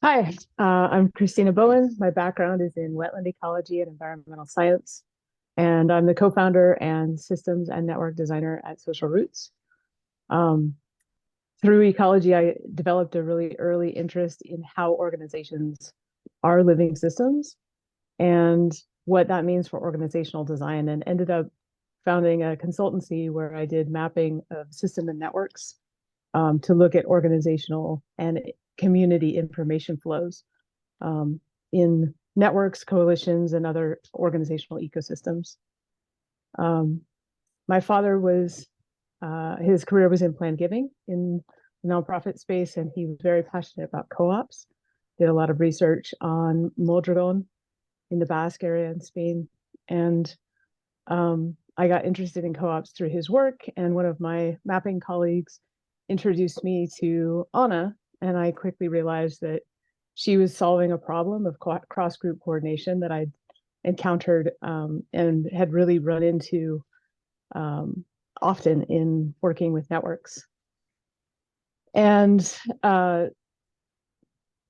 Hi, I'm Christina Bowen. My background is in wetland ecology and environmental science, and I'm the co-founder and systems and network designer at Socialroots. Um, Through ecology, I developed a really early interest in how organizations are living systems and what that means for organizational design, and ended up founding a consultancy where I did mapping of system and networks to look at organizational and community information flows in networks, coalitions, and other organizational ecosystems. My father was, his career was in planned giving in the nonprofit space, and he was very passionate about co-ops. Did a lot of research on Mondragon in the Basque area in Spain. And I got interested in co-ops through his work, and one of my mapping colleagues introduced me to Anna, and I quickly realized that she was solving a problem of cross-group coordination that I'd encountered and had really run into often in working with networks. And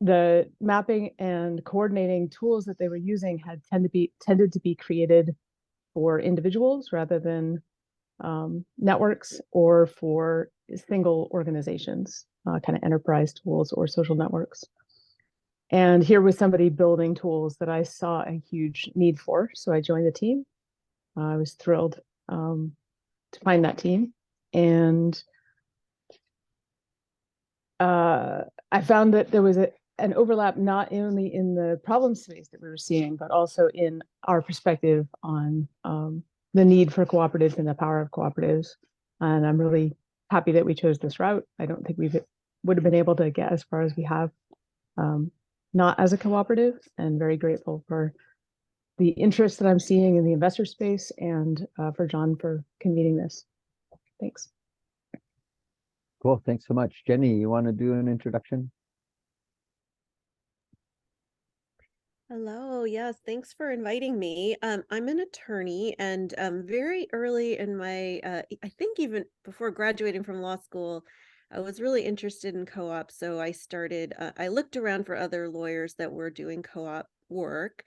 the mapping and coordinating tools that they were using had tended to be created for individuals rather than networks or for single organizations, kind of enterprise tools or social networks. And here was somebody building tools that I saw a huge need for. So I joined the team. I was thrilled to find that team. And I found that there was an overlap not only in the problem space that we were seeing, but also in our perspective on the need for cooperatives and the power of cooperatives. And I'm really happy that we chose this route. I don't think we would have been able to get as far as we have, not as a cooperative, and very grateful for the interest that I'm seeing in the investor space and for John for convening this. Thanks. Cool. Thanks so much. Jenny, you want to do an introduction? Hello. Yes, thanks for inviting me. I'm an attorney, and very early in my, I think even before graduating from law school, I was really interested in co-ops. So I looked around for other lawyers that were doing co-op work,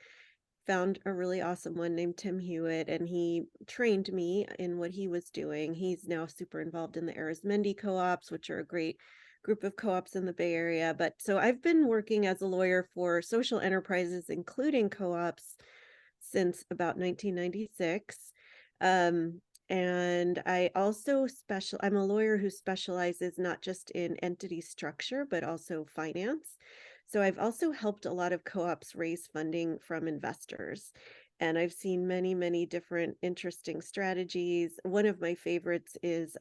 found a really awesome one named Tim Hewitt, and he trained me in what he was doing. He's now super involved in the Arizmendi co-ops, which are a great group of co-ops in the Bay Area. But so I've been working as a lawyer for social enterprises, including co-ops, since about 1996. And I also I'm a lawyer who specializes not just in entity structure, but also finance. So I've also helped a lot of co-ops raise funding from investors. And I've seen many, many different interesting strategies. One of my favorites is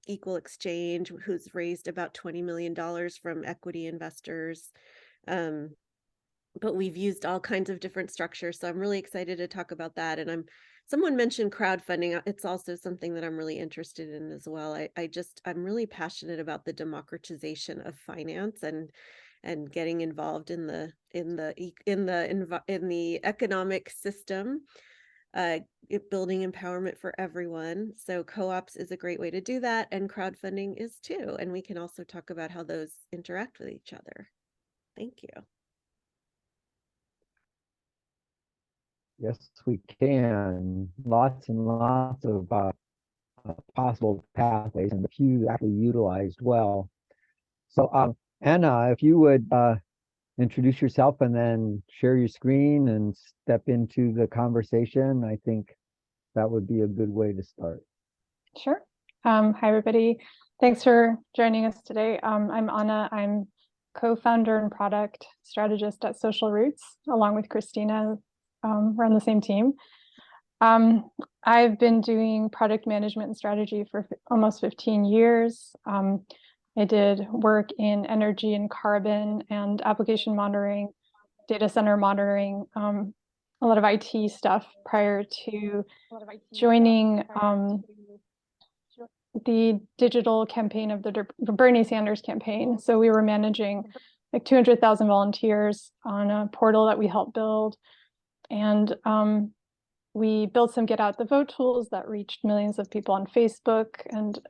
Equal Exchange, who's raised about $20 million from equity investors. But we've used all kinds of different structures. So I'm really excited to talk about that. And someone mentioned crowdfunding. It's also something that I'm really interested in as well. I'm really passionate about the democratization of finance and getting involved in the economic system, building empowerment for everyone. So co-ops is a great way to do that, and crowdfunding is too. And we can also talk about how those interact with each other. Thank you. Yes, we can. Lots and lots of possible pathways, and a few actually utilized well. So, Anna, if you would introduce yourself and then share your screen and step into the conversation, I think that would be a good way to start. Sure. Hi, everybody. Thanks for joining us today. I'm Anna. I'm co-founder and product strategist at Socialroots, along with Christina. We're on the same team. I've been doing product management and strategy for almost 15 years. I did work in energy and carbon and application monitoring, data center monitoring, a lot of IT stuff prior to joining the digital campaign of the Bernie Sanders campaign. So we were managing like 200,000 volunteers on a portal that we helped build. And we built some Get Out the Vote tools that reached millions of people on Facebook and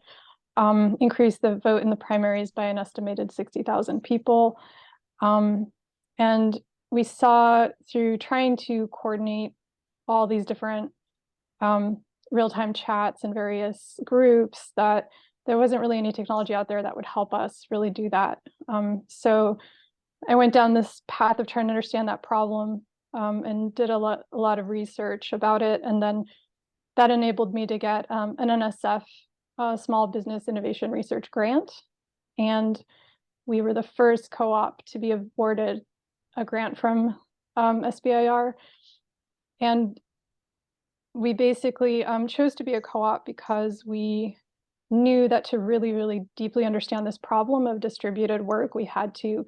increased the vote in the primaries by an estimated 60,000 people. And we saw through trying to coordinate all these different real-time chats in various groups that there wasn't really any technology out there that would help us really do that. So I went down this path of trying to understand that problem and did a lot of research about it. And then that enabled me to get an NSF Small Business Innovation Research Grant. And we were the first co-op to be awarded a grant from SBIR. And we basically chose to be a co-op because we knew that to really, really deeply understand this problem of distributed work, we had to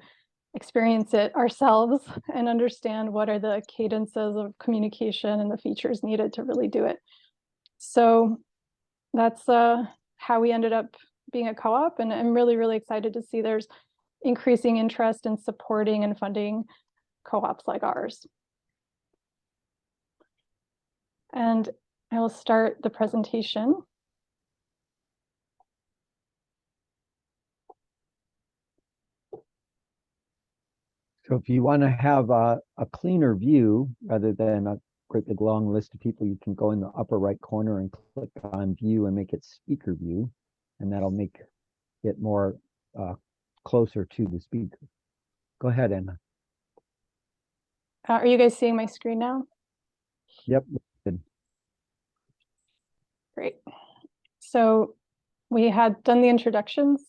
experience it ourselves and understand what are the cadences of communication and the features needed to really do it. So that's how we ended up being a co-op, and I'm really, really excited to see there's increasing interest in supporting and funding co-ops like ours. And I will start the presentation. So if you want to have a cleaner view rather than a great big long list of people, you can go in the upper right corner and click on view and make it speaker view, and that'll make it more closer to the speaker. Go ahead, Anna. Are you guys seeing my screen now? Yep. Good. Great. So we had done the introductions.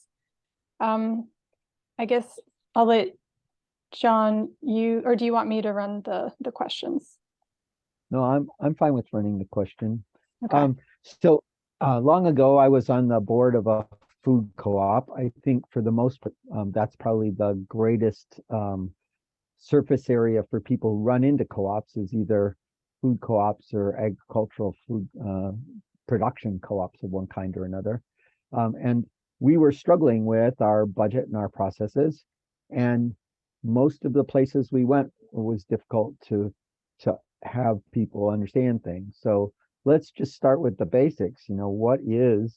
I guess I'll let John, or do you want me to run the questions? No, I'm fine with running the question. Okay. So long ago, I was on the board of a food co-op. I think for the most part, that's probably the greatest surface area for people who run into co-ops is either food co-ops or agricultural food production co-ops of one kind or another. And we were struggling with our budget and our processes. And most of the places we went, it was difficult to have people understand things. So let's just start with the basics. What is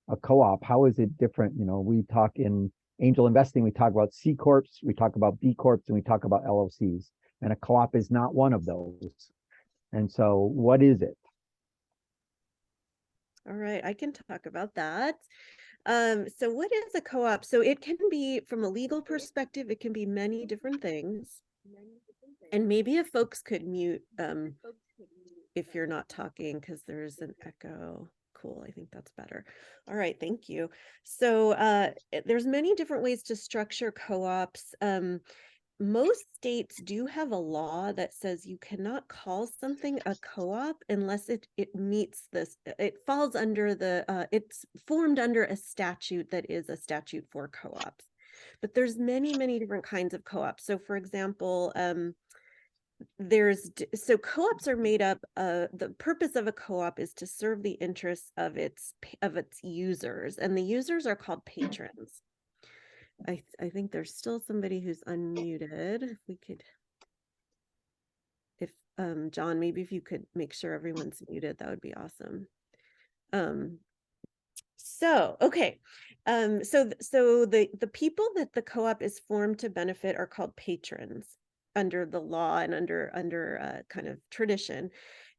a co-op? How is it different? We talk in angel investing, we talk about C Corps, we talk about B Corps, and we talk about LLCs. And a co-op is not one of those. And so what is it? All right, I can talk about that. So what is a co-op? So it can be, from a legal perspective, it can be many different things. And maybe if folks could mute if you're not talking, because there's an echo. Cool, I think that's better. All right, thank you. So there's many different ways to structure co-ops. Most states do have a law that says you cannot call something a co-op unless it meets this. It falls under it's formed under a statute that is a statute for co-ops. But there's many, many different kinds of co-ops. So for example, so co-ops are made up, the purpose of a co-op is to serve the interests of its users, and the users are called patrons. I think there's still somebody who's unmuted. If we could, John, maybe if you could make sure everyone's muted, that would be awesome. So the people that the co-op is formed to benefit are called patrons under the law and under kind of tradition.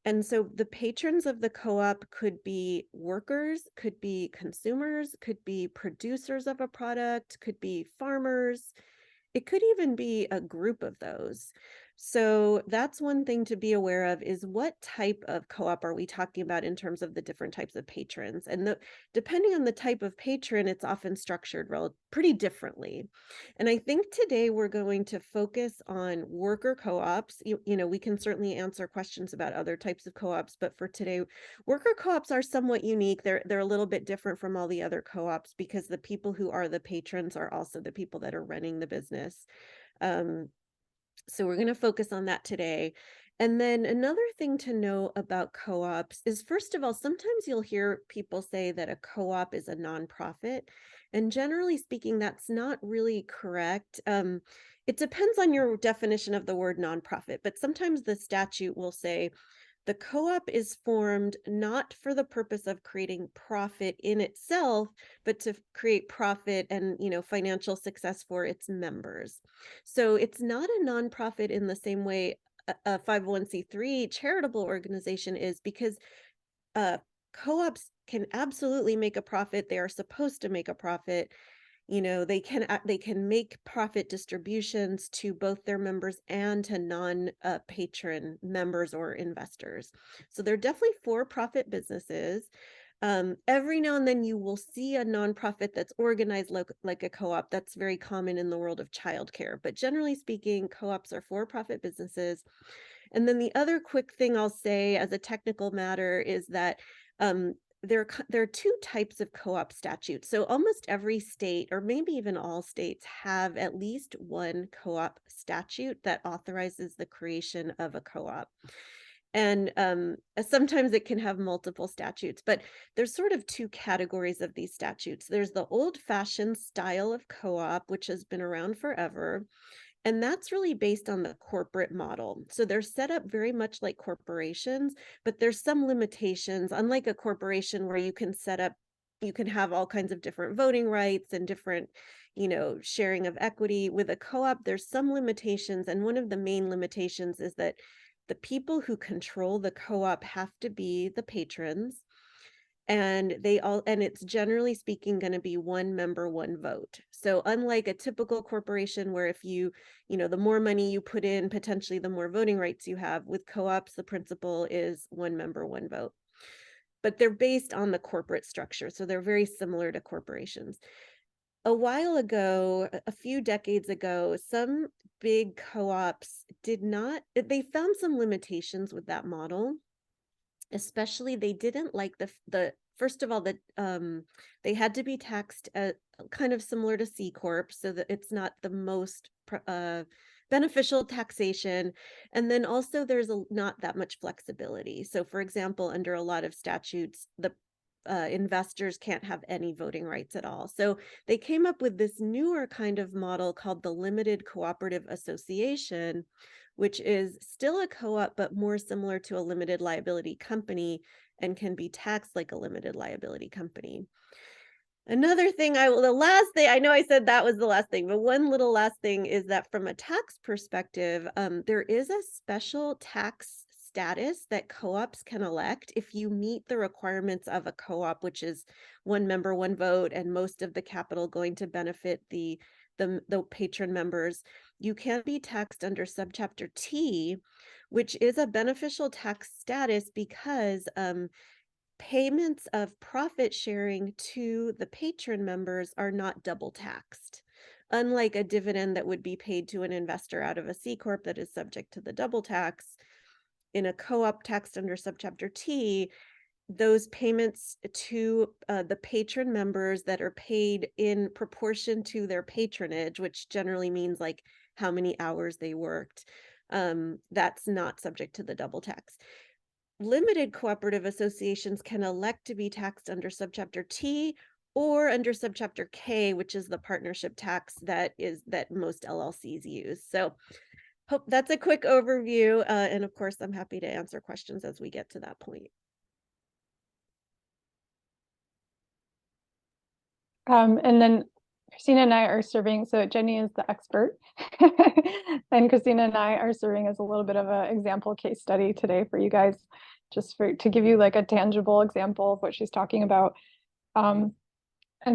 And so the patrons of the co-op could be workers, could be consumers, could be producers of a product, could be farmers. It could even be a group of those. So that's one thing to be aware of, is what type of co-op are we talking about in terms of the different types of patrons? And depending on the type of patron, it's often structured pretty differently. And I think today we're going to focus on worker co-ops. We can certainly answer questions about other types of co-ops, but for today, worker co-ops are somewhat unique. They're a little bit different from all the other co-ops because the people who are the patrons are also the people that are running the business. So we're going to focus on that today. And then another thing to know about co-ops is, first of all, sometimes you'll hear people say that a co-op is a nonprofit. And generally speaking, that's not really correct. It depends on your definition of the word nonprofit, but sometimes the statute will say The co-op is formed not for the purpose of creating profit in itself, but to create profit and, financial success for its members. So it's not a nonprofit in the same way a 501c3 charitable organization is, because co-ops can absolutely make a profit. They are supposed to make a profit. They can make profit distributions to both their members and to non-patron members or investors. So they're definitely for-profit businesses. Every now and then you will see a nonprofit that's organized like a co-op. That's very common in the world of childcare. But generally speaking, co-ops are for-profit businesses. And then the other quick thing I'll say as a technical matter is that there are two types of co-op statutes. So almost every state, or maybe even all states, have at least one co-op statute that authorizes the creation of a co-op. And sometimes it can have multiple statutes, but there's sort of two categories of these statutes. There's the old-fashioned style of co-op, which has been around forever. And that's really based on the corporate model. So they're set up very much like corporations, but there's some limitations. Unlike a corporation where you can have all kinds of different voting rights and different, sharing of equity. With a co-op, there's some limitations. And one of the main limitations is that the people who control the co-op have to be the patrons. And it's generally speaking going to be one member, one vote. So unlike a typical corporation where if the more money you put in, potentially the more voting rights you have, with co-ops, the principle is one member, one vote. But they're based on the corporate structure. So they're very similar to corporations. A while ago, a few decades ago, some big co-ops they found some limitations with that model. Especially, they didn't like the first of all, that they had to be taxed kind of similar to C Corp, so that it's not the most beneficial taxation. And then also there's not that much flexibility. So for example, under a lot of statutes, the investors can't have any voting rights at all. So they came up with this newer kind of model called the Limited Cooperative Association, which is still a co-op, but more similar to a limited liability company and can be taxed like a limited liability company. Another thing, the last thing, I know I said that was the last thing, but one little last thing is that from a tax perspective, there is a special tax status that co-ops can elect if you meet the requirements of a co-op, which is one member, one vote, and most of the capital going to benefit the patron members. You can be taxed under subchapter T, which is a beneficial tax status because payments of profit sharing to the patron members are not double taxed. Unlike a dividend that would be paid to an investor out of a C Corp that is subject to the double tax, in a co-op taxed under subchapter T, those payments to the patron members that are paid in proportion to their patronage, which generally means like how many hours they worked, that's not subject to the double tax. Limited cooperative associations can elect to be taxed under subchapter T or under subchapter K, which is the partnership tax that most LLCs use. So hope that's a quick overview. And of course, I'm happy to answer questions as we get to that point. And then Christina and I are serving, so Jenny is the expert, and Christina and I are serving as a little bit of an example case study today for you guys, just to give you like a tangible example of what she's talking about. And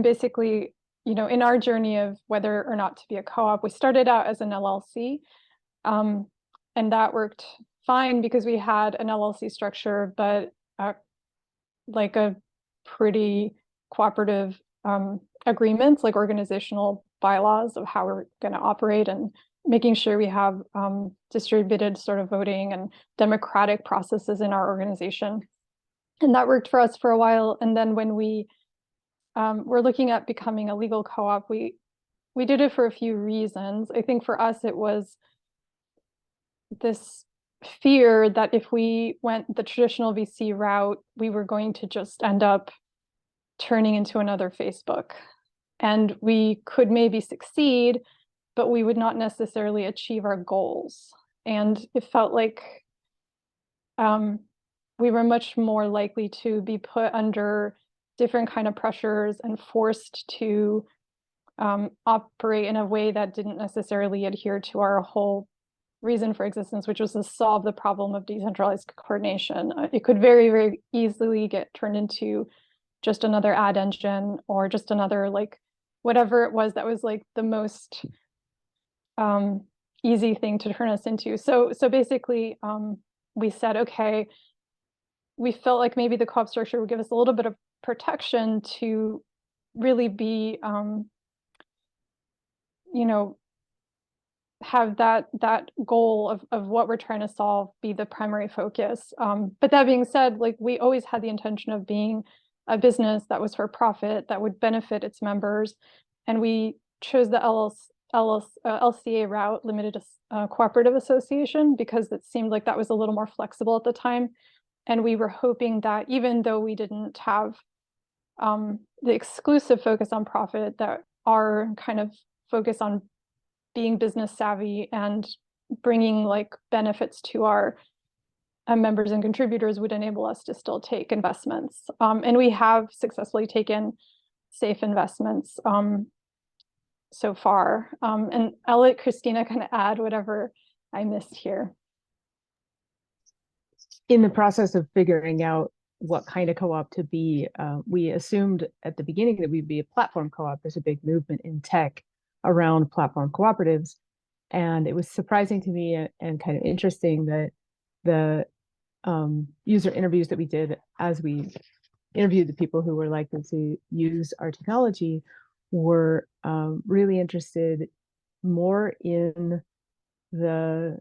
basically, in our journey of whether or not to be a co-op, we started out as an LLC, and that worked fine because we had an LLC structure, but like a pretty cooperative agreements, like organizational bylaws of how we're going to operate, and making sure we have distributed sort of voting and democratic processes in our organization. And that worked for us for a while. And then when we were looking at becoming a legal co-op, we did it for a few reasons. I think for us, it was this fear that if we went the traditional VC route, we were going to just end up turning into another Facebook. And we could maybe succeed, but we would not necessarily achieve our goals. And it felt like we were much more likely to be put under different kind of pressures and forced to operate in a way that didn't necessarily adhere to our whole reason for existence, which was to solve the problem of decentralized coordination. It could very, very easily get turned into just another ad engine or just another, like, whatever it was that was like the most easy thing to turn us into. So basically, we said, okay, we felt like maybe the co-op structure would give us a little bit of protection to really be, you know, have that goal of what we're trying to solve be the primary focus. But that being said, like, we always had the intention of being a business that was for profit, that would benefit its members. And we chose the LCA route, limited cooperative association, because it seemed like that was a little more flexible at the time. And we were hoping that even though we didn't have the exclusive focus on profit, that our kind of focus on being business savvy and bringing like benefits to our members and contributors would enable us to still take investments. And we have successfully taken safe investments so far. And I'll let Christina kind of add whatever I missed here. In the process of figuring out what kind of co-op to be, we assumed at the beginning that we'd be a platform co-op. There's a big movement in tech around platform cooperatives. And it was surprising to me and kind of interesting that the user interviews that we did as we interviewed the people who were likely to use our technology were really interested more in the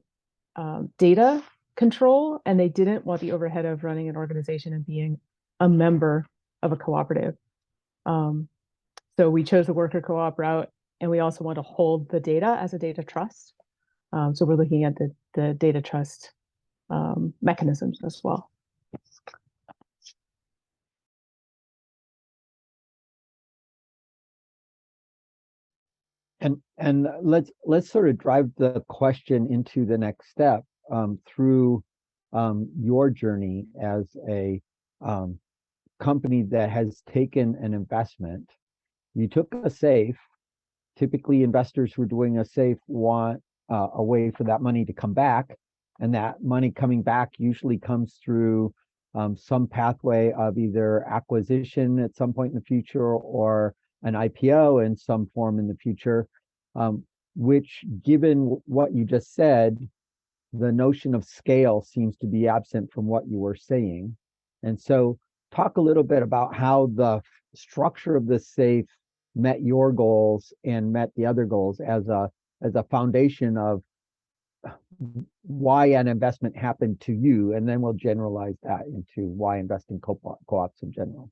data control, and they didn't want the overhead of running an organization and being a member of a cooperative. So we chose the worker co-op route, and we also want to hold the data as a data trust. So we're looking at the data trust mechanisms as well. And let's sort of drive the question into the next step through your journey as a company that has taken an investment. You took a safe. Typically, investors who are doing a safe want a way for that money to come back, and that money coming back usually comes through some pathway of either acquisition at some point in the future or an IPO in some form in the future, which, given what you just said, the notion of scale seems to be absent from what you were saying. And so talk a little bit about how the structure of the safe met your goals and met the other goals as a foundation of why an investment happened to you, and then we'll generalize that into why invest in co-ops in general.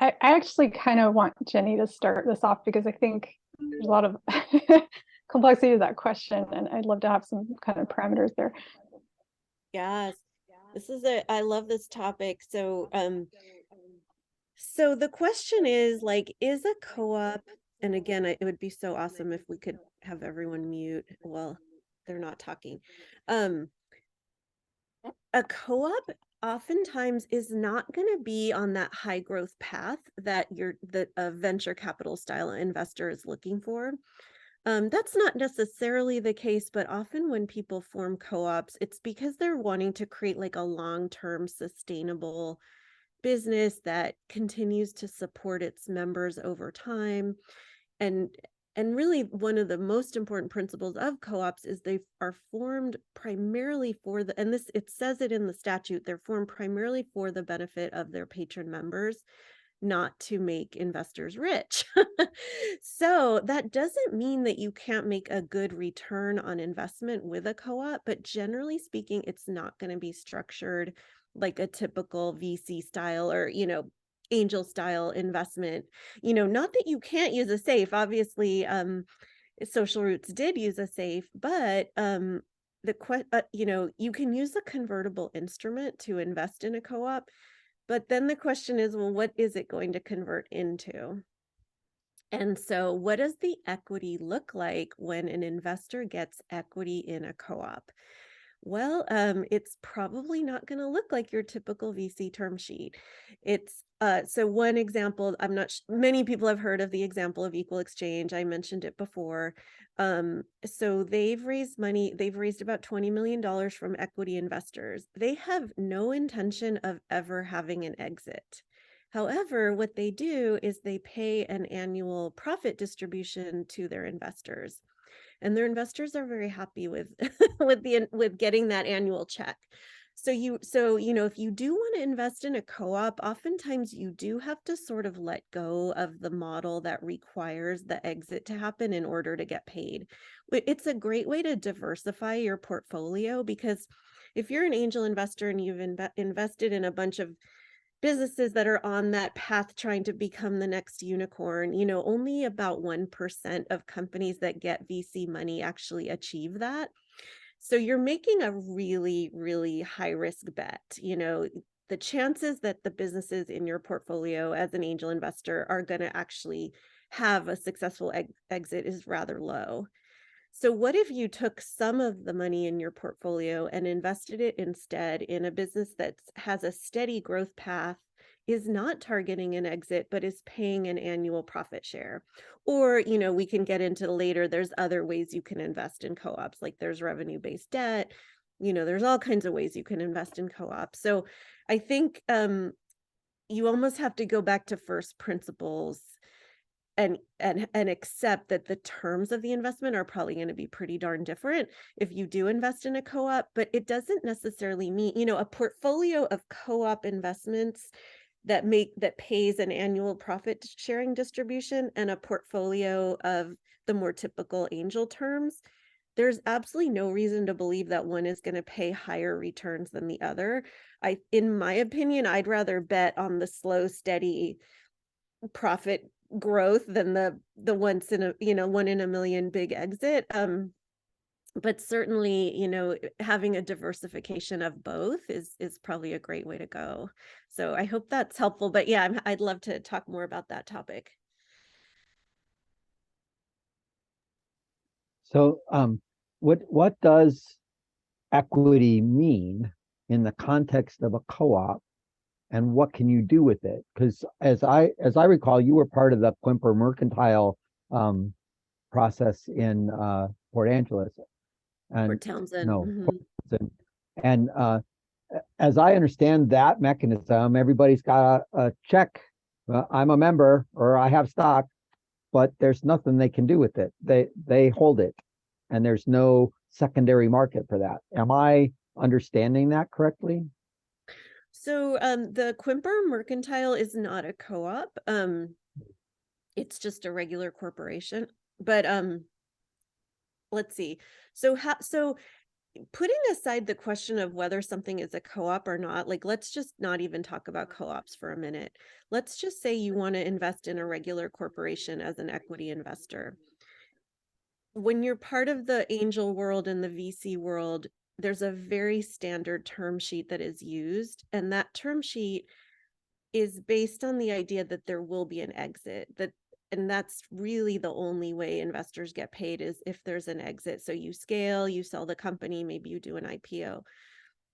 I actually kind of want Jenny to start this off because I think there's a lot of complexity to that question, and I'd love to have some kind of parameters there. Yes, I love this topic. So so the question is, like, is a co-op, and again, it would be so awesome if we could have everyone mute while they're not talking. A co-op oftentimes is not going to be on that high growth path that a venture capital style investor is looking for. That's not necessarily the case, but often when people form co-ops, it's because they're wanting to create like a long-term sustainable business that continues to support its members over time. And really, one of the most important principles of co-ops is they are formed primarily for and it says it in the statute, they're formed primarily for the benefit of their patron members, not to make investors rich. So that doesn't mean that you can't make a good return on investment with a co-op, but generally speaking, it's not going to be structured like a typical VC style or, angel style investment. Not that you can't use a safe. Obviously, Socialroots did use a safe, but you can use a convertible instrument to invest in a co-op. But then the question is, well, what is it going to convert into? And so what does the equity look like when an investor gets equity in a co-op? Well, it's probably not going to look like your typical VC term sheet. It's so one example, I'm not many people have heard of the example of Equal Exchange. I mentioned it before. So they've raised money, they've raised about $20 million from equity investors. They have no intention of ever having an exit. However, what they do is they pay an annual profit distribution to their investors. And their investors are very happy with with getting that annual check. So if you do want to invest in a co-op, oftentimes you do have to sort of let go of the model that requires the exit to happen in order to get paid. It's a great way to diversify your portfolio, because if you're an angel investor and you've invested in a bunch of businesses that are on that path trying to become the next unicorn, only about 1% of companies that get VC money actually achieve that. So you're making a really, really high risk bet. The chances that the businesses in your portfolio as an angel investor are going to actually have a successful exit is rather low. So what if you took some of the money in your portfolio and invested it instead in a business that has a steady growth path, is not targeting an exit, but is paying an annual profit share? Or, we can get into later, there's other ways you can invest in co-ops, like there's revenue-based debt, there's all kinds of ways you can invest in co-ops. So I think you almost have to go back to first principles and accept that the terms of the investment are probably going to be pretty darn different if you do invest in a co-op. But it doesn't necessarily mean, a portfolio of co-op investments that pays an annual profit sharing distribution, and a portfolio of the more typical angel terms, there's absolutely no reason to believe that one is going to pay higher returns than the other. In my opinion, I'd rather bet on the slow, steady profit growth than the once in a 1 in a million big exit. But certainly, having a diversification of both is probably a great way to go. So I hope that's helpful. But yeah, I'd love to talk more about that topic. So what does equity mean in the context of a co-op, and what can you do with it? Because as I recall, you were part of the Quimper Mercantile process in Port Angeles and Port Townsend. no, Mm-hmm. Port Townsend. And as I understand that mechanism, everybody's got a check. I'm a member or I have stock, but there's nothing they can do with it. They hold it, and there's no secondary market for that. Am I understanding that correctly? So the Quimper Mercantile is not a co-op. It's just a regular corporation. But let's see. So putting aside the question of whether something is a co-op or not, like, let's just not even talk about co-ops for a minute. Let's just say you want to invest in a regular corporation as an equity investor. When you're part of the angel world and the VC world, there's a very standard term sheet that is used, and that term sheet is based on the idea that there will be an exit, and that's really the only way investors get paid, is if there's an exit. So you scale, you sell the company, maybe you do an IPO.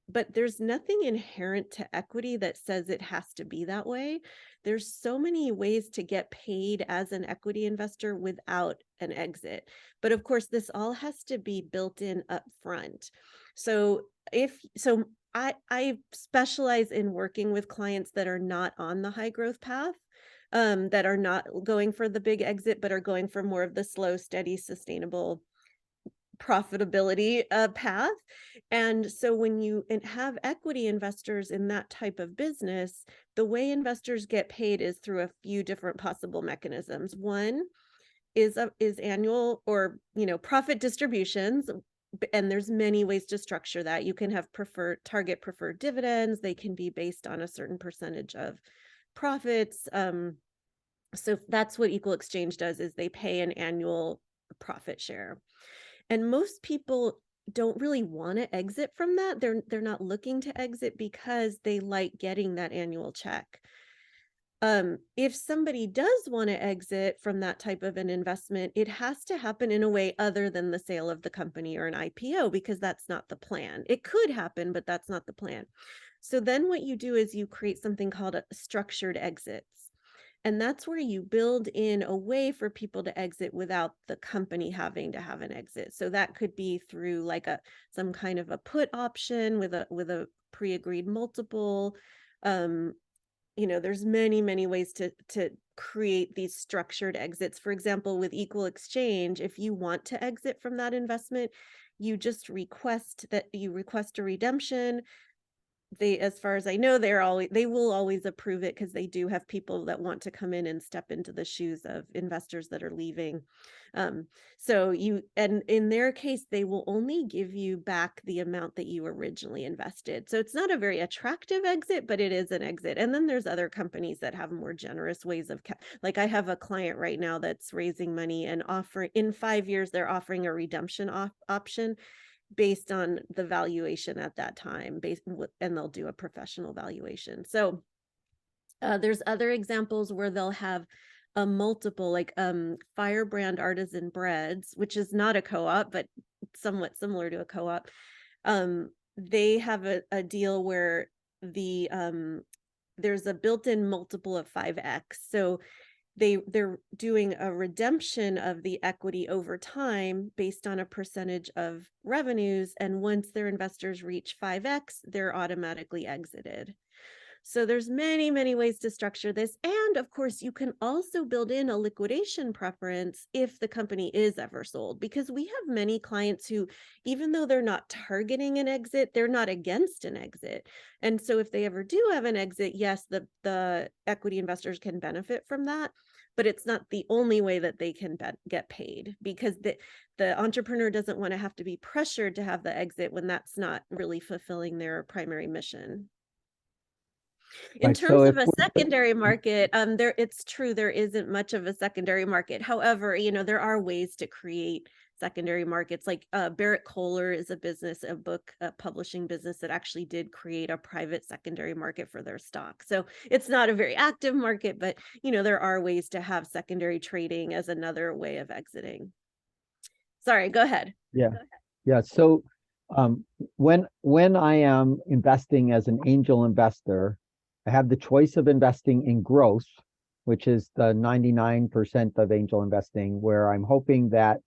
But there's nothing inherent to equity that says it has to be that way. There's so many ways to get paid as an equity investor without an exit. But of course, this all has to be built in up front. So I specialize in working with clients that are not on the high growth path, that are not going for the big exit, but are going for more of the slow, steady, sustainable profitability path. And so when you have equity investors in that type of business, the way investors get paid is through a few different possible mechanisms. One is annual or profit distributions, and there's many ways to structure that. You can have target preferred dividends. They can be based on a certain percentage of profits. So that's what Equal Exchange does, is they pay an annual profit share. And most people don't really want to exit from that. They're not looking to exit because they like getting that annual check. If somebody does want to exit from that type of an investment, it has to happen in a way other than the sale of the company or an IPO, because that's not the plan. It could happen, but that's not the plan. So then what you do is you create something called a structured exits. And that's where you build in a way for people to exit without the company having to have an exit. So that could be through like some kind of a put option with a pre-agreed multiple. There's many ways to create these structured exits. For example, with equal exchange, if you want to exit from that investment, you just request a redemption. They, as far as I know, they will always approve it, because they do have people that want to come in and step into the shoes of investors that are leaving. And in their case, they will only give you back the amount that you originally invested. So it's not a very attractive exit, but it is an exit. And then there's other companies that have more generous ways of, like I have a client right now that's raising money and offering, in 5 years, they're offering a redemption option based on the valuation at that time, and they'll do a professional valuation. So there's other examples where they'll have a multiple, like Firebrand Artisan Breads, which is not a co-op, but somewhat similar to a co-op. They have a deal where there's a built-in multiple of 5x. So they're doing a redemption of the equity over time based on a percentage of revenues. And once their investors reach 5x, they're automatically exited. So there's many ways to structure this. And of course, you can also build in a liquidation preference if the company is ever sold, because we have many clients who, even though they're not targeting an exit, they're not against an exit. And so if they ever do have an exit, yes, the equity investors can benefit from that, but it's not the only way that they can get paid, because the entrepreneur doesn't want to have to be pressured to have the exit when that's not really fulfilling their primary mission. In terms of a secondary market, it's true, there isn't much of a secondary market. However, there are ways to create secondary markets. Like Berrett-Koehler is a book publishing business that actually did create a private secondary market for their stock. So it's not a very active market, but there are ways to have secondary trading as another way of exiting. Sorry, go ahead. Yeah. So when I am investing as an angel investor, I have the choice of investing in growth, which is the 99% of angel investing, where I'm hoping that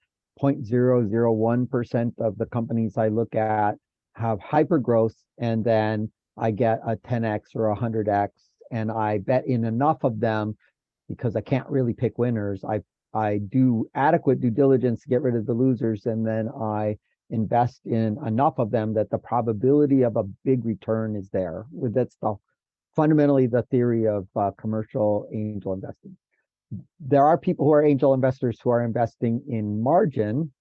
0.001% of the companies I look at have hyper growth, and then I get a 10x or 100x, and I bet in enough of them, because I can't really pick winners. I do adequate due diligence to get rid of the losers, and then I invest in enough of them that the probability of a big return is there. That's fundamentally the theory of commercial angel investing. There are people who are angel investors who are investing in margin,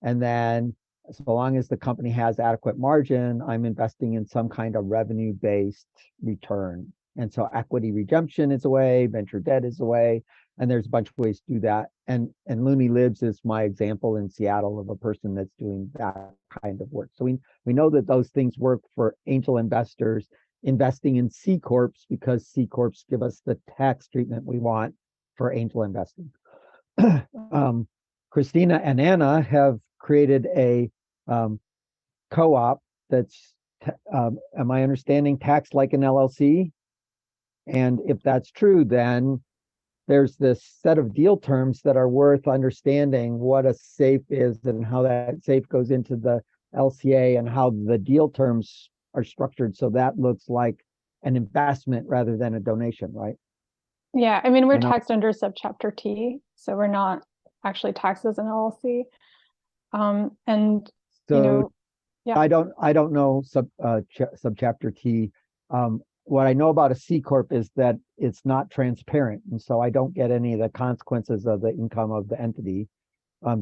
and then so long as the company has adequate margin, I'm investing in some kind of revenue-based return. And so equity redemption is a way, venture debt is a way, and there's a bunch of ways to do that. And Looney Libs is my example in Seattle of a person that's doing that kind of work. So we know that those things work for angel investors investing in C Corps, because C Corps give us the tax treatment we want for angel investing. Christina and Anna have created a co-op that's, am I understanding, taxed like an LLC? And if that's true, then there's this set of deal terms that are worth understanding what a SAFE is and how that SAFE goes into the LCA and how the deal terms are structured. So that looks like an investment rather than a donation, right? Yeah, I mean, we're taxed under subchapter T, so we're not actually taxed as an LLC. And so yeah. I don't know subchapter T. What I know about a C Corp is that it's not transparent, and so I don't get any of the consequences of the income of the entity.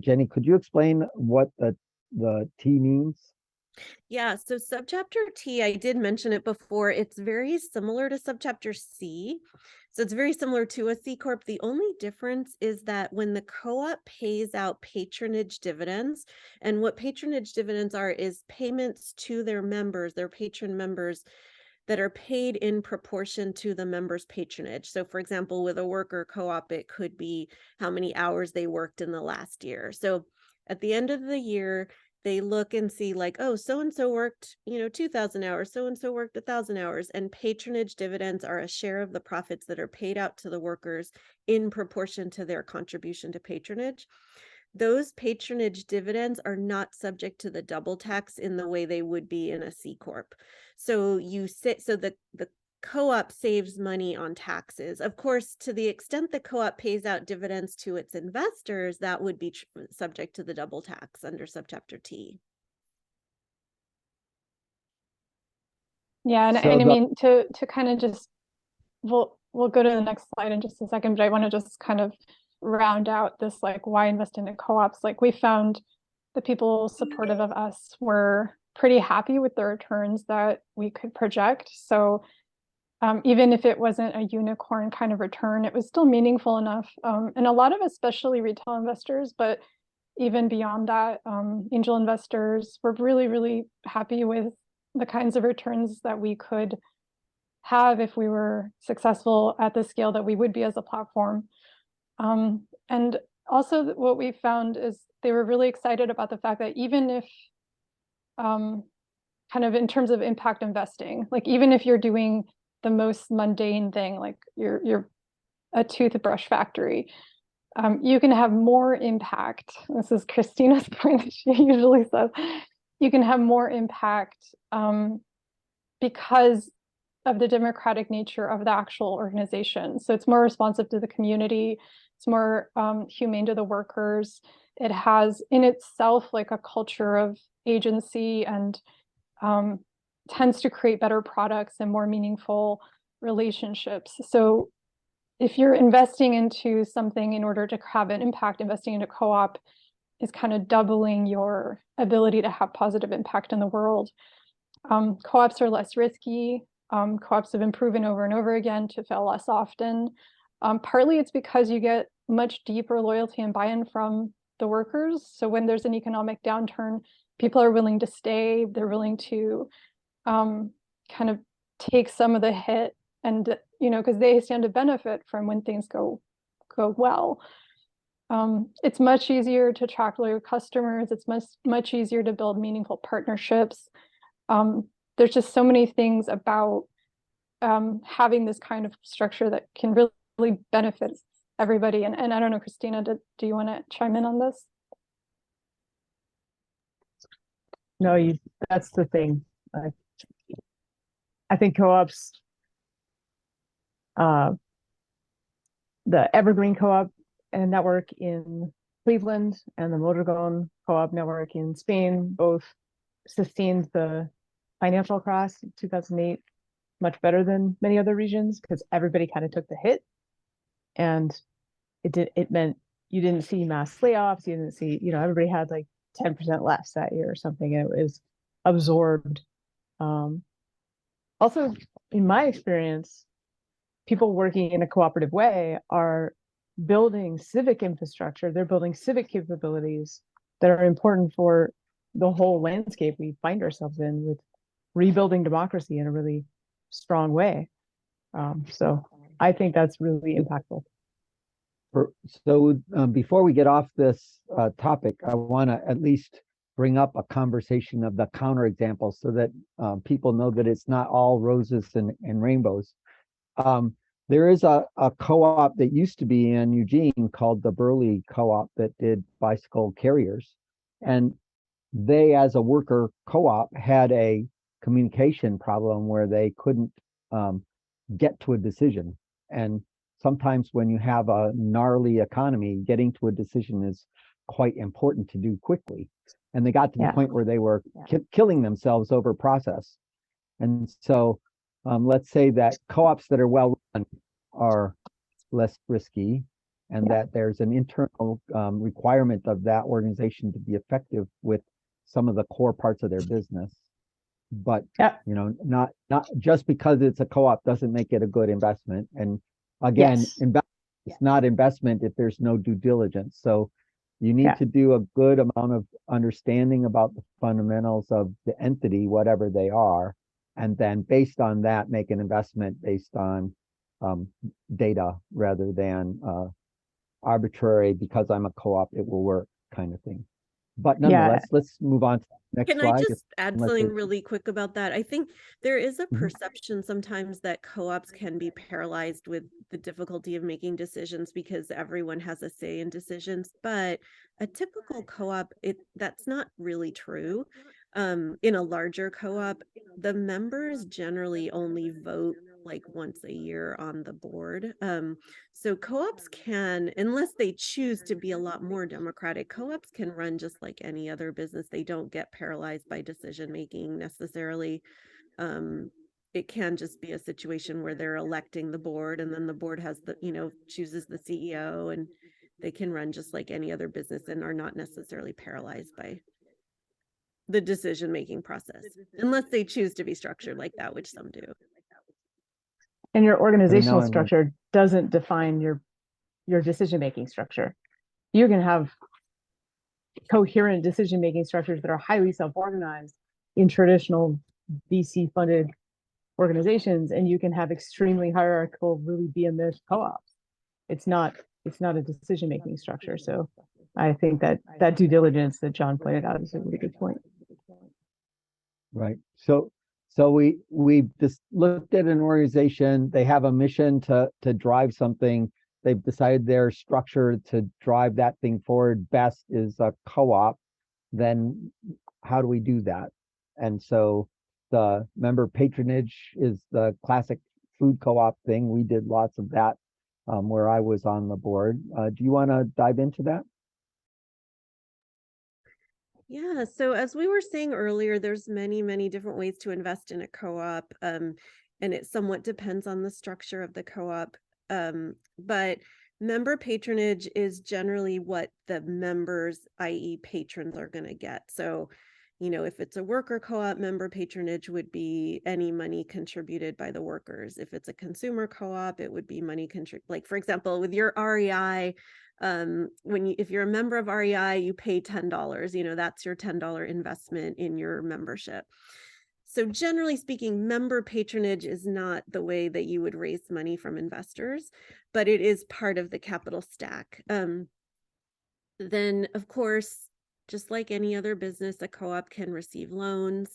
Jenny, could you explain what the T means? Yeah, so subchapter T, I did mention it before. It's very similar to subchapter C. So it's very similar to a C Corp. The only difference is that when the co-op pays out patronage dividends, and what patronage dividends are is payments to their members, their patron members, that are paid in proportion to the members' patronage. So for example, with a worker co-op, it could be how many hours they worked in the last year. So at the end of the year, they look and see like, oh, so-and-so worked, 2,000 hours, so-and-so worked 1,000 hours, and patronage dividends are a share of the profits that are paid out to the workers in proportion to their contribution to patronage. Those patronage dividends are not subject to the double tax in the way they would be in a C Corp. So the co-op saves money on taxes. Of course, to the extent the co-op pays out dividends to its investors, that would be subject to the double tax under subchapter T. Yeah, and, So and I mean to kind of just we'll go to the next slide in just a second, but I want to just kind of round out this like why invest in co-ops. Like we found the people supportive of us were pretty happy with the returns that we could project. So even if it wasn't a unicorn kind of return, it was still meaningful enough. And a lot of especially retail investors, but even beyond that, angel investors were really, really happy with the kinds of returns that we could have if we were successful at the scale that we would be as a platform. And also what we found is they were really excited about the fact that even if kind of in terms of impact investing, like even if you're doing the most mundane thing, like you're a toothbrush factory, you can have more impact. This is Christina's point that she usually says. You can have more impact because of the democratic nature of the actual organization. So it's more responsive to the community. It's more humane to the workers. It has in itself like a culture of agency and tends to create better products and more meaningful relationships. So if you're investing into something in order to have an impact, investing into co-op is kind of doubling your ability to have positive impact in the world. Co-ops are less risky. Co-ops have been proven over and over again to fail less often. Partly it's because you get much deeper loyalty and buy-in from the workers. So when there's an economic downturn, people are willing to stay. They're willing to kind of take some of the hit, and because they stand to benefit from when things go well. It's much easier to attract loyal customers. It's much easier to build meaningful partnerships. There's just so many things about having this kind of structure that can really benefit everybody. And I don't know, Christina, do you want to chime in on this? No, that's the thing. I think co-ops, the Evergreen Co-op and network in Cleveland and the Motorgon Co-op network in Spain both sustained the financial crash in 2008 much better than many other regions because everybody kind of took the hit, and it meant you didn't see mass layoffs. You didn't see, everybody had like 10% less that year or something, and it was absorbed. Also, in my experience, people working in a cooperative way are building civic infrastructure. They're building civic capabilities that are important for the whole landscape we find ourselves in, with rebuilding democracy in a really strong way. So I think that's really impactful. So before we get off this topic, I want to at least bring up a conversation of the counterexamples so that people know that it's not all roses and rainbows. There is a co-op that used to be in Eugene called the Berkeley Co-op that did bicycle carriers. And they, as a worker co-op, had a communication problem where they couldn't get to a decision. And sometimes when you have a gnarly economy, getting to a decision is quite important to do quickly. And they got to the point where they were killing themselves over process. And so let's say that co-ops that are well run are less risky, and that there's an internal requirement of that organization to be effective with some of the core parts of their business. But not just because it's a co-op doesn't make it a good investment. And again, it's not investment if there's no due diligence. So you need to do a good amount of understanding about the fundamentals of the entity, whatever they are, and then based on that, make an investment based on data rather than arbitrary, because I'm a co-op, it will work kind of thing. But nonetheless, let's move on to the next Can slide. I just add something really quick about that? I think there is a Mhm. perception sometimes that co-ops can be paralyzed with the difficulty of making decisions because everyone has a say in decisions, but a typical co-op, that's not really true. In a larger co-op, the members generally only vote like once a year on the board. So co-ops can, unless they choose to be a lot more democratic, co-ops can run just like any other business. They don't get paralyzed by decision making necessarily. It can just be a situation where they're electing the board, and then the board has the, chooses the CEO, and they can run just like any other business and are not necessarily paralyzed by the decision making process, unless they choose to be structured like that, which some do. And your organizational I'm structure doesn't define your decision-making structure. You can have coherent decision-making structures that are highly self-organized in traditional VC-funded organizations, and you can have extremely hierarchical, really BMish co-ops. It's not a decision-making structure. So I think that due diligence that John pointed out is a really good point. Right. So we just looked at an organization. They have a mission to drive something. They've decided their structure to drive that thing forward best is a co-op. Then how do we do that? And so the member patronage is the classic food co-op thing. We did lots of that where I was on the board. Do you want to dive into that? Yeah, so as we were saying earlier, there's many, many different ways to invest in a co-op, and it somewhat depends on the structure of the co-op. But member patronage is generally what the members, i.e. patrons, are going to get. So, if it's a worker co-op, member patronage would be any money contributed by the workers. If it's a consumer co-op, it would be money like, for example, with your REI, if you're a member of REI, you pay $10, that's your $10 investment in your membership. So generally speaking, member patronage is not the way that you would raise money from investors, but it is part of the capital stack. Then of course, just like any other business, a co-op can receive loans.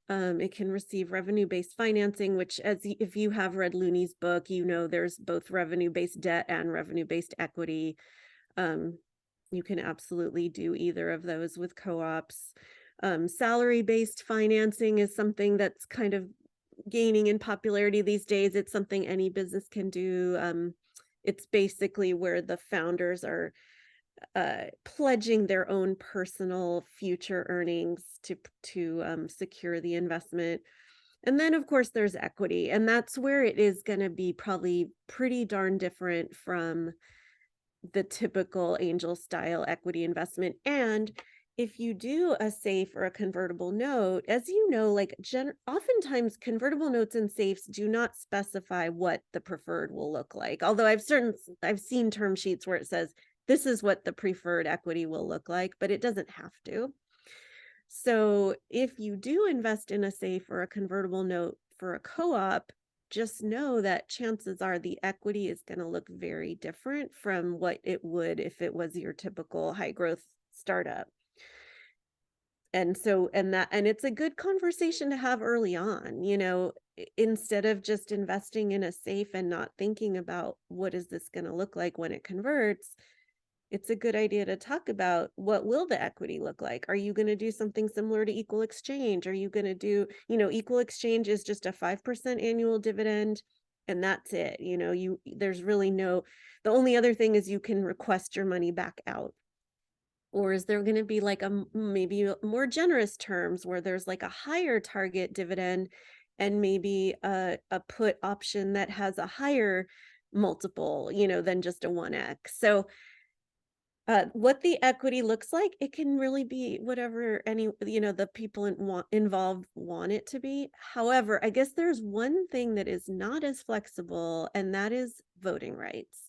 It can receive revenue-based financing, which, if you have read Looney's book, there's both revenue-based debt and revenue-based equity. You can absolutely do either of those with co-ops. Salary-based financing is something that's kind of gaining in popularity these days. It's something any business can do. It's basically where the founders are pledging their own personal future earnings to secure the investment. And then of course there's equity, and that's where it is going to be probably pretty darn different from the typical angel style equity investment. And if you do a safe or a convertible note, as you know, like oftentimes convertible notes and safes do not specify what the preferred will look like. Although I've seen term sheets where it says this is what the preferred equity will look like, but it doesn't have to. So if you do invest in a safe or a convertible note for a co-op, just know that chances are the equity is going to look very different from what it would if it was your typical high growth startup. And it's a good conversation to have early on, instead of just investing in a safe and not thinking about what is this going to look like when it converts. It's a good idea to talk about what will the equity look like. Are you going to do something similar to equal exchange? Are you going to do, equal exchange is just a 5% annual dividend, and that's it. There's really the only other thing is you can request your money back out. Or is there going to be like maybe more generous terms where there's like a higher target dividend and maybe a put option that has a higher multiple, than just a 1x. So what the equity looks like, it can really be whatever the people involved want it to be. However, I guess there's one thing that is not as flexible, and that is voting rights.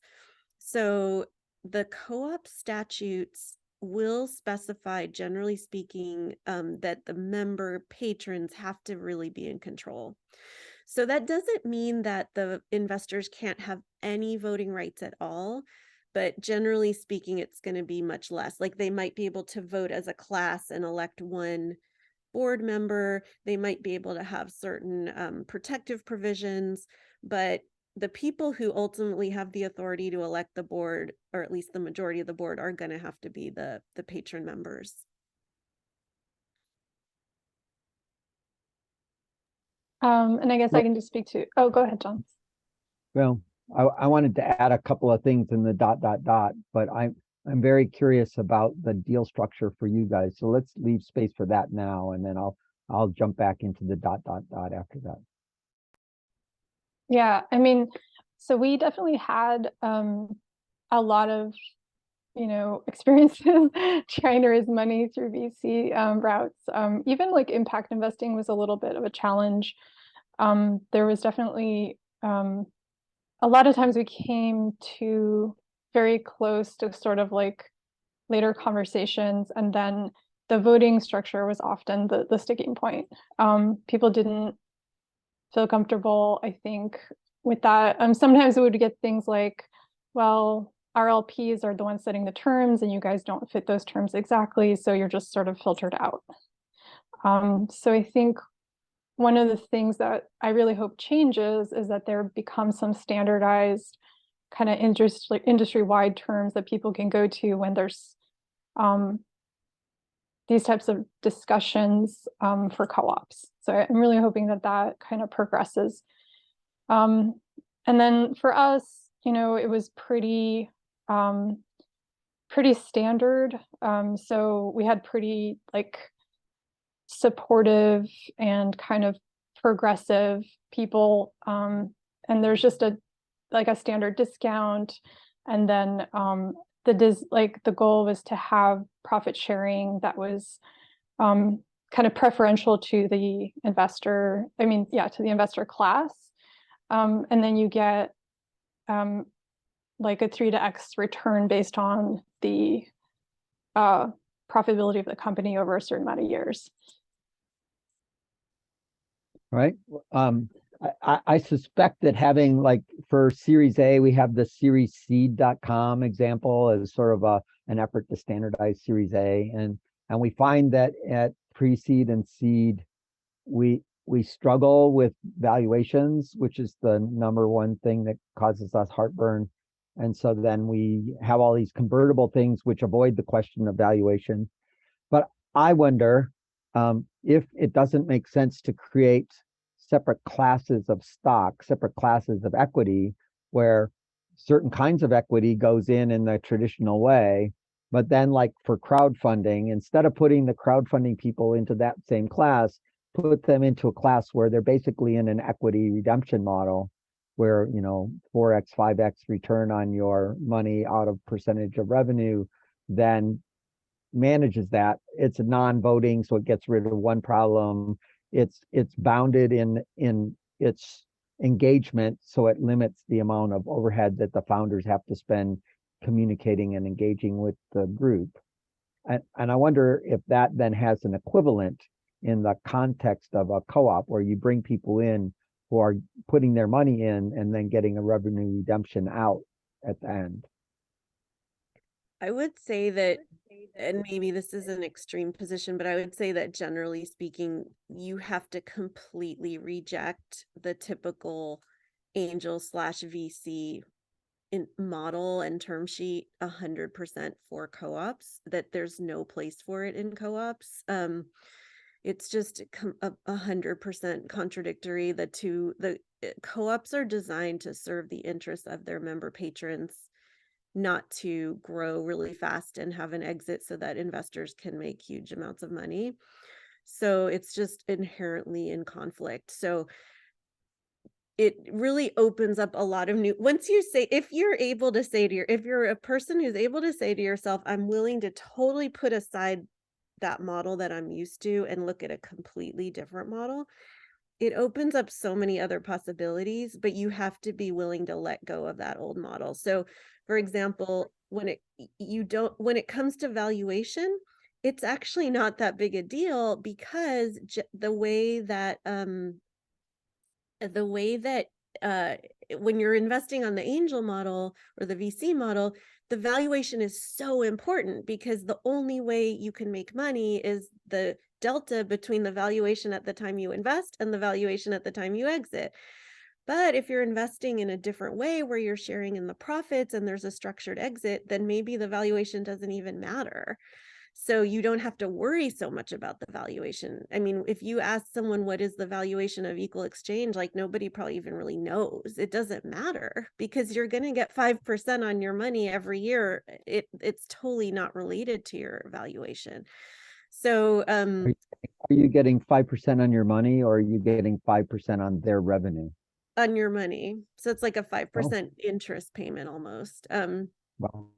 So the co-op statutes will specify, generally speaking, that the member patrons have to really be in control. So that doesn't mean that the investors can't have any voting rights at all, but generally speaking, it's going to be much less. Like they might be able to vote as a class and elect one board member. They might be able to have certain protective provisions, but the people who ultimately have the authority to elect the board, or at least the majority of the board, are going to have to be the patron members. And I guess I can just speak to, oh, go ahead, John. Well, I wanted to add a couple of things in the ... but I'm very curious about the deal structure for you guys. So let's leave space for that now, and then I'll jump back into the ... after that. Yeah, I mean, so we definitely had a lot of, experiences trying to raise money through VC routes. Even like impact investing was a little bit of a challenge. There was definitely a lot of times we came to very close to sort of like later conversations, and then the voting structure was often the sticking point. People didn't feel comfortable, I think, with that. Sometimes it would get things like, well, our LPs are the ones setting the terms and you guys don't fit those terms exactly, so you're just sort of filtered out. So I think one of the things that I really hope changes is that there becomes some standardized kind of industry-wide terms that people can go to when there's these types of discussions for co-ops. So I'm really hoping that that kind of progresses. And then for us, it was pretty standard. So we had pretty like supportive and kind of progressive people. And there's just a standard discount. And then the goal was to have profit sharing that was kind of preferential to the investor, to the investor class. And then you get like a 3 to X return based on the profitability of the company over a certain amount of years. Right. I suspect that having, like, for Series A, we have the SeriesSeed.com example as sort of an effort to standardize Series A, and we find that at pre-seed and seed, we struggle with valuations, which is the number one thing that causes us heartburn. And so then we have all these convertible things which avoid the question of valuation. But I wonder if it doesn't make sense to create separate classes of stock, separate classes of equity, where certain kinds of equity goes in the traditional way. But then, like for crowdfunding, instead of putting the crowdfunding people into that same class, put them into a class where they're basically in an equity redemption model, where 4x, 5x return on your money out of percentage of revenue, then manages that. It's a non-voting, so it gets rid of one problem. It's bounded in its engagement, so it limits the amount of overhead that the founders have to spend communicating and engaging with the group. And I wonder if that then has an equivalent in the context of a co-op, where you bring people in who are putting their money in and then getting a revenue redemption out at the end. I would say that, and maybe this is an extreme position, but I would say that generally speaking, you have to completely reject the typical angel/VC model and term sheet 100% for co-ops, that there's no place for it in co-ops. It's just 100% contradictory. The co-ops are designed to serve the interests of their member patrons, not to grow really fast and have an exit so that investors can make huge amounts of money. So it's just inherently in conflict. So it really opens up a lot of once you say, if you're a person who's able to say to yourself, I'm willing to totally put aside that model that I'm used to and look at a completely different model, it opens up so many other possibilities, but you have to be willing to let go of that old model. So for example, when it comes to valuation, it's actually not that big a deal, because the way that when you're investing on the angel model or the VC model, the valuation is so important, because the only way you can make money is the delta between the valuation at the time you invest and the valuation at the time you exit. But if you're investing in a different way, where you're sharing in the profits and there's a structured exit, then maybe the valuation doesn't even matter. So you don't have to worry so much about the valuation. I mean, if you ask someone what is the valuation of equal exchange, like nobody probably even really knows. It doesn't matter, because you're going to get 5% on your money every year. It's totally not related to your valuation. So Are you getting 5% on your money, or are you getting 5% on their revenue? on your money. So it's like a 5% Oh, interest payment almost. well,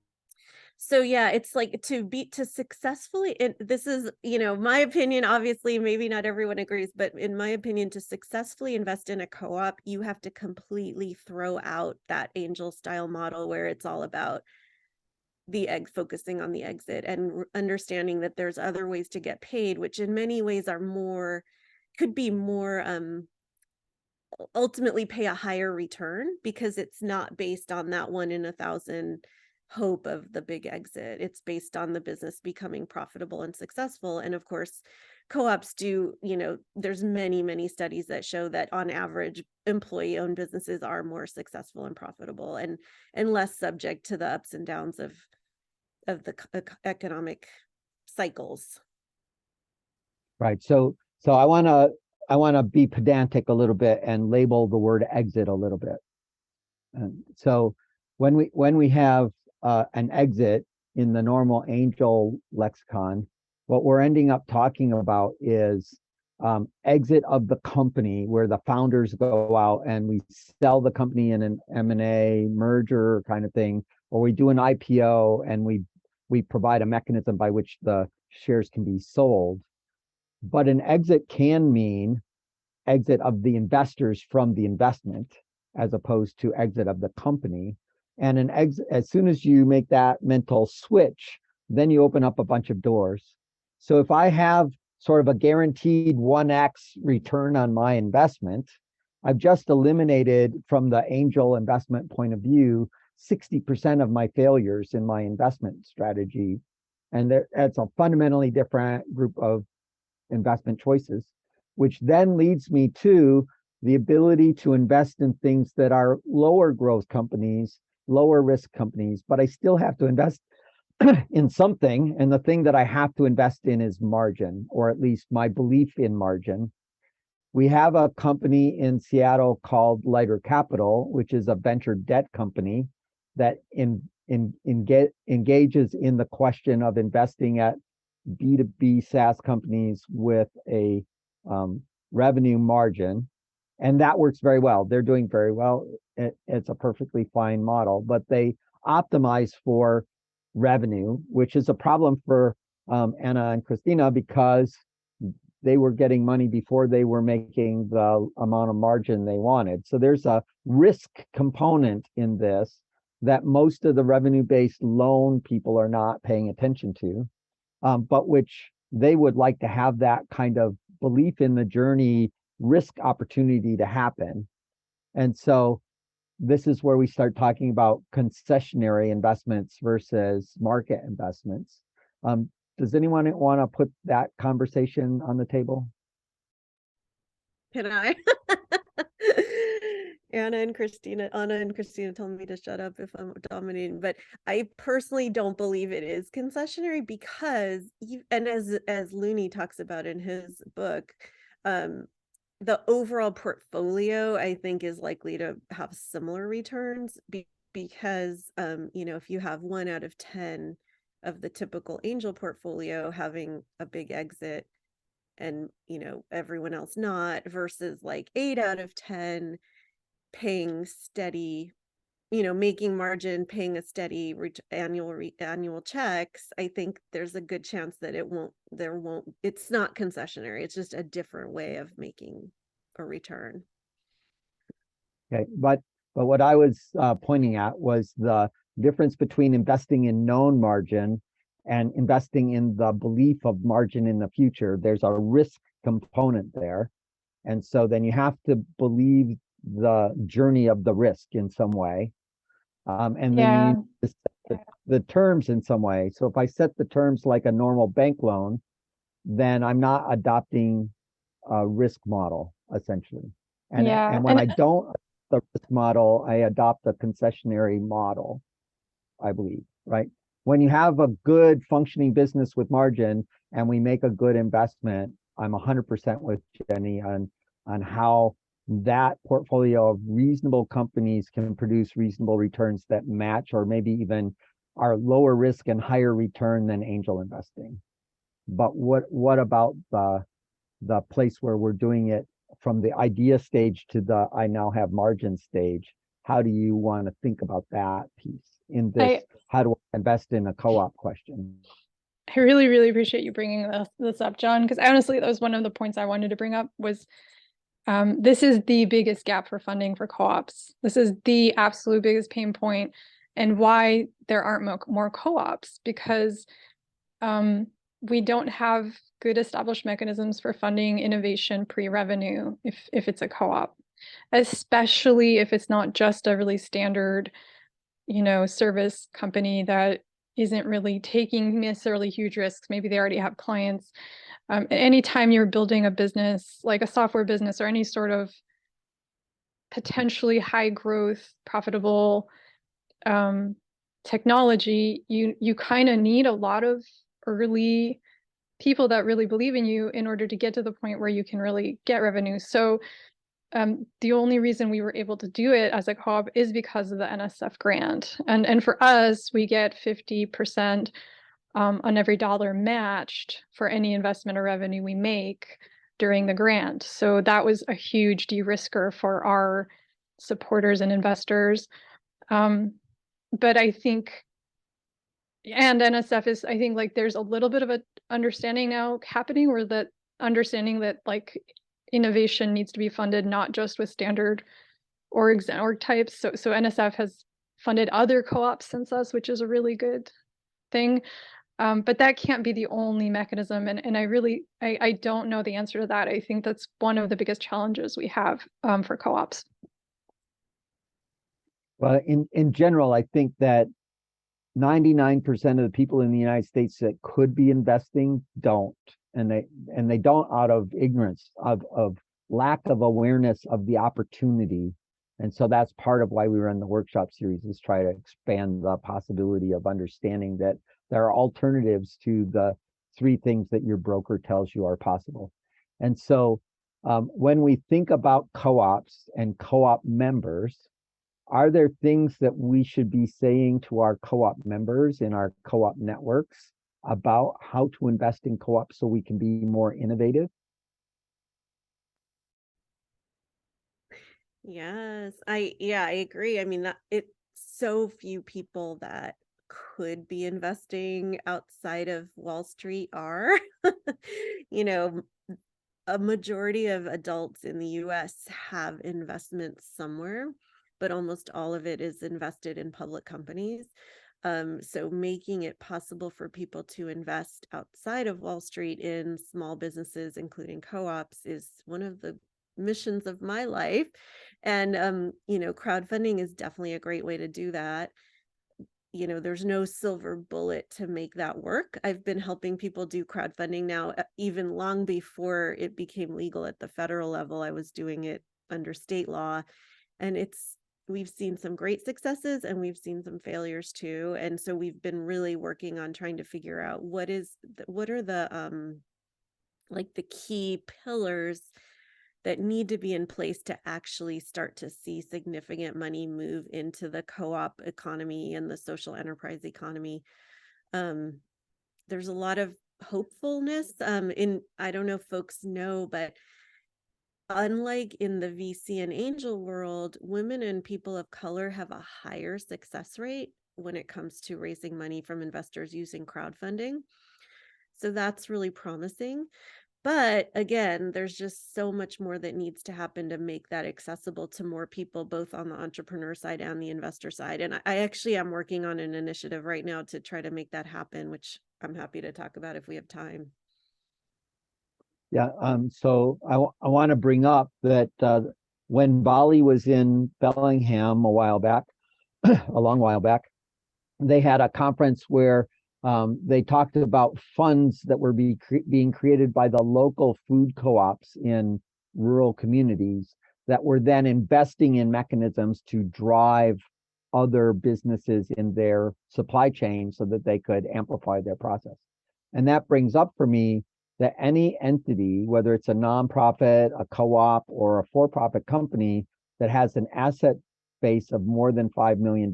So yeah, it's like to successfully, and this is, my opinion, obviously, maybe not everyone agrees, but in my opinion, to successfully invest in a co-op, you have to completely throw out that angel style model where it's all about focusing on the exit, and understanding that there's other ways to get paid, which in many ways could be more ultimately pay a higher return, because it's not based on that 1 in 1,000 hope of the big exit. It's based on the business becoming profitable and successful. And of course, co-ops do, there's many studies that show that on average, employee-owned businesses are more successful and profitable, and less subject to the ups and downs of the economic cycles. right. So I wanna be pedantic a little bit and label the word exit a little bit. And so when we have an exit in the normal angel lexicon, what we're ending up talking about is exit of the company, where the founders go out and we sell the company in an M&A merger kind of thing, or we do an IPO and we provide a mechanism by which the shares can be sold. But an exit can mean exit of the investors from the investment, as opposed to exit of the company. And an exit, as soon as you make that mental switch, then you open up a bunch of doors. So if I have sort of a guaranteed 1x return on my investment, I've just eliminated, from the angel investment point of view, 60% of my failures in my investment strategy. And that's a fundamentally different group of investment choices, which then leads me to the ability to invest in things that are lower growth companies, lower risk companies, but I still have to invest in something. And the thing that I have to invest in is margin, or at least my belief in margin. We have a company in Seattle called Lighter Capital, which is a venture debt company that engages in the question of investing at B2B SaaS companies with a revenue margin. And that works very well. They're doing very well. It's a perfectly fine model, but they optimize for revenue, which is a problem for Anna and Christina, because they were getting money before they were making the amount of margin they wanted. So there's a risk component in this that most of the revenue-based loan people are not paying attention to, but which they would like to have that kind of belief in the journey risk opportunity to happen. And so this is where we start talking about concessionary investments versus market investments. Does anyone want to put that conversation on the table? Can I? Anna and Christina told me to shut up if I'm dominating, but I personally don't believe it is concessionary, because and as Looney talks about in his book, the overall portfolio, I think, is likely to have similar returns, because if you have 1 out of 10 of the typical angel portfolio having a big exit, and everyone else not, versus like 8 out of 10 paying steady, making margin, paying a steady annual checks, I think there's a good chance that it's not concessionary. It's just a different way of making a return. Okay, but what I was pointing at was the difference between investing in known margin and investing in the belief of margin in the future. There's a risk component there. And so then you have to believe the journey of the risk in some way. And then you need to set the terms in some way. So if I set the terms like a normal bank loan, then I'm not adopting a risk model, essentially. And when I don't the risk model, I adopt a concessionary model, I believe, right? When you have a good functioning business with margin and we make a good investment, I'm 100% with Jenny on how that portfolio of reasonable companies can produce reasonable returns that match or maybe even are lower risk and higher return than angel investing. But what about the place where we're doing it from the idea stage to the I now have margin stage? How do you want to think about that piece in this? How do I invest in a co-op question? I really, really appreciate you bringing this up, John, because honestly, that was one of the points I wanted to bring up was this is the biggest gap for funding for co-ops. This is the absolute biggest pain point and why there aren't more co-ops, because we don't have good established mechanisms for funding innovation pre-revenue if it's a co-op, especially if it's not just a really standard, service company that isn't really taking necessarily huge risks. Maybe they already have clients. Anytime you're building a business, like a software business or any sort of potentially high growth, profitable technology, you kind of need a lot of early people that really believe in you in order to get to the point where you can really get revenue. So the only reason we were able to do it as a co-op is because of the NSF grant. And for us, we get 50% on every dollar matched for any investment or revenue we make during the grant. So that was a huge de-risker for our supporters and investors. But I think, and NSF is, I think, like there's a little bit of a understanding now happening where that understanding that like innovation needs to be funded not just with standard org types. So NSF has funded other co-ops since us, which is a really good thing. But that can't be the only mechanism. And I don't know the answer to that. I think that's one of the biggest challenges we have for co-ops. Well, in general, I think that 99% of the people in the United States that could be investing don't. And they don't out of ignorance, of lack of awareness of the opportunity. And so that's part of why we run the workshop series, is try to expand the possibility of understanding that there are alternatives to the 3 things that your broker tells you are possible. And so when we think about co-ops and co-op members, are there things that we should be saying to our co-op members in our co-op networks about how to invest in co-ops so we can be more innovative? Yes, I agree. I mean, that it's so few people that could be investing outside of Wall Street are. A majority of adults in the US have investments somewhere, but almost all of it is invested in public companies. So making it possible for people to invest outside of Wall Street in small businesses, including co-ops, is one of the missions of my life. And, crowdfunding is definitely a great way to do that. There's no silver bullet to make that work. I've been helping people do crowdfunding now, even long before it became legal at the federal level. I was doing it under state law, and we've seen some great successes and we've seen some failures too. And so we've been really working on trying to figure out what are the like the key pillars that need to be in place to actually start to see significant money move into the co-op economy and the social enterprise economy. There's a lot of hopefulness I don't know if folks know, but unlike in the VC and angel world, women and people of color have a higher success rate when it comes to raising money from investors using crowdfunding. So that's really promising. But again, there's just so much more that needs to happen to make that accessible to more people, both on the entrepreneur side and the investor side. And I actually am working on an initiative right now to try to make that happen, which I'm happy to talk about if we have time. Yeah, so I want to bring up that when Bali was in Bellingham a while back, a long while back, they had a conference where they talked about funds that were being created by the local food co-ops in rural communities that were then investing in mechanisms to drive other businesses in their supply chain so that they could amplify their process. And that brings up for me that any entity, whether it's a nonprofit, a co-op, or a for-profit company that has an asset base of more than $5 million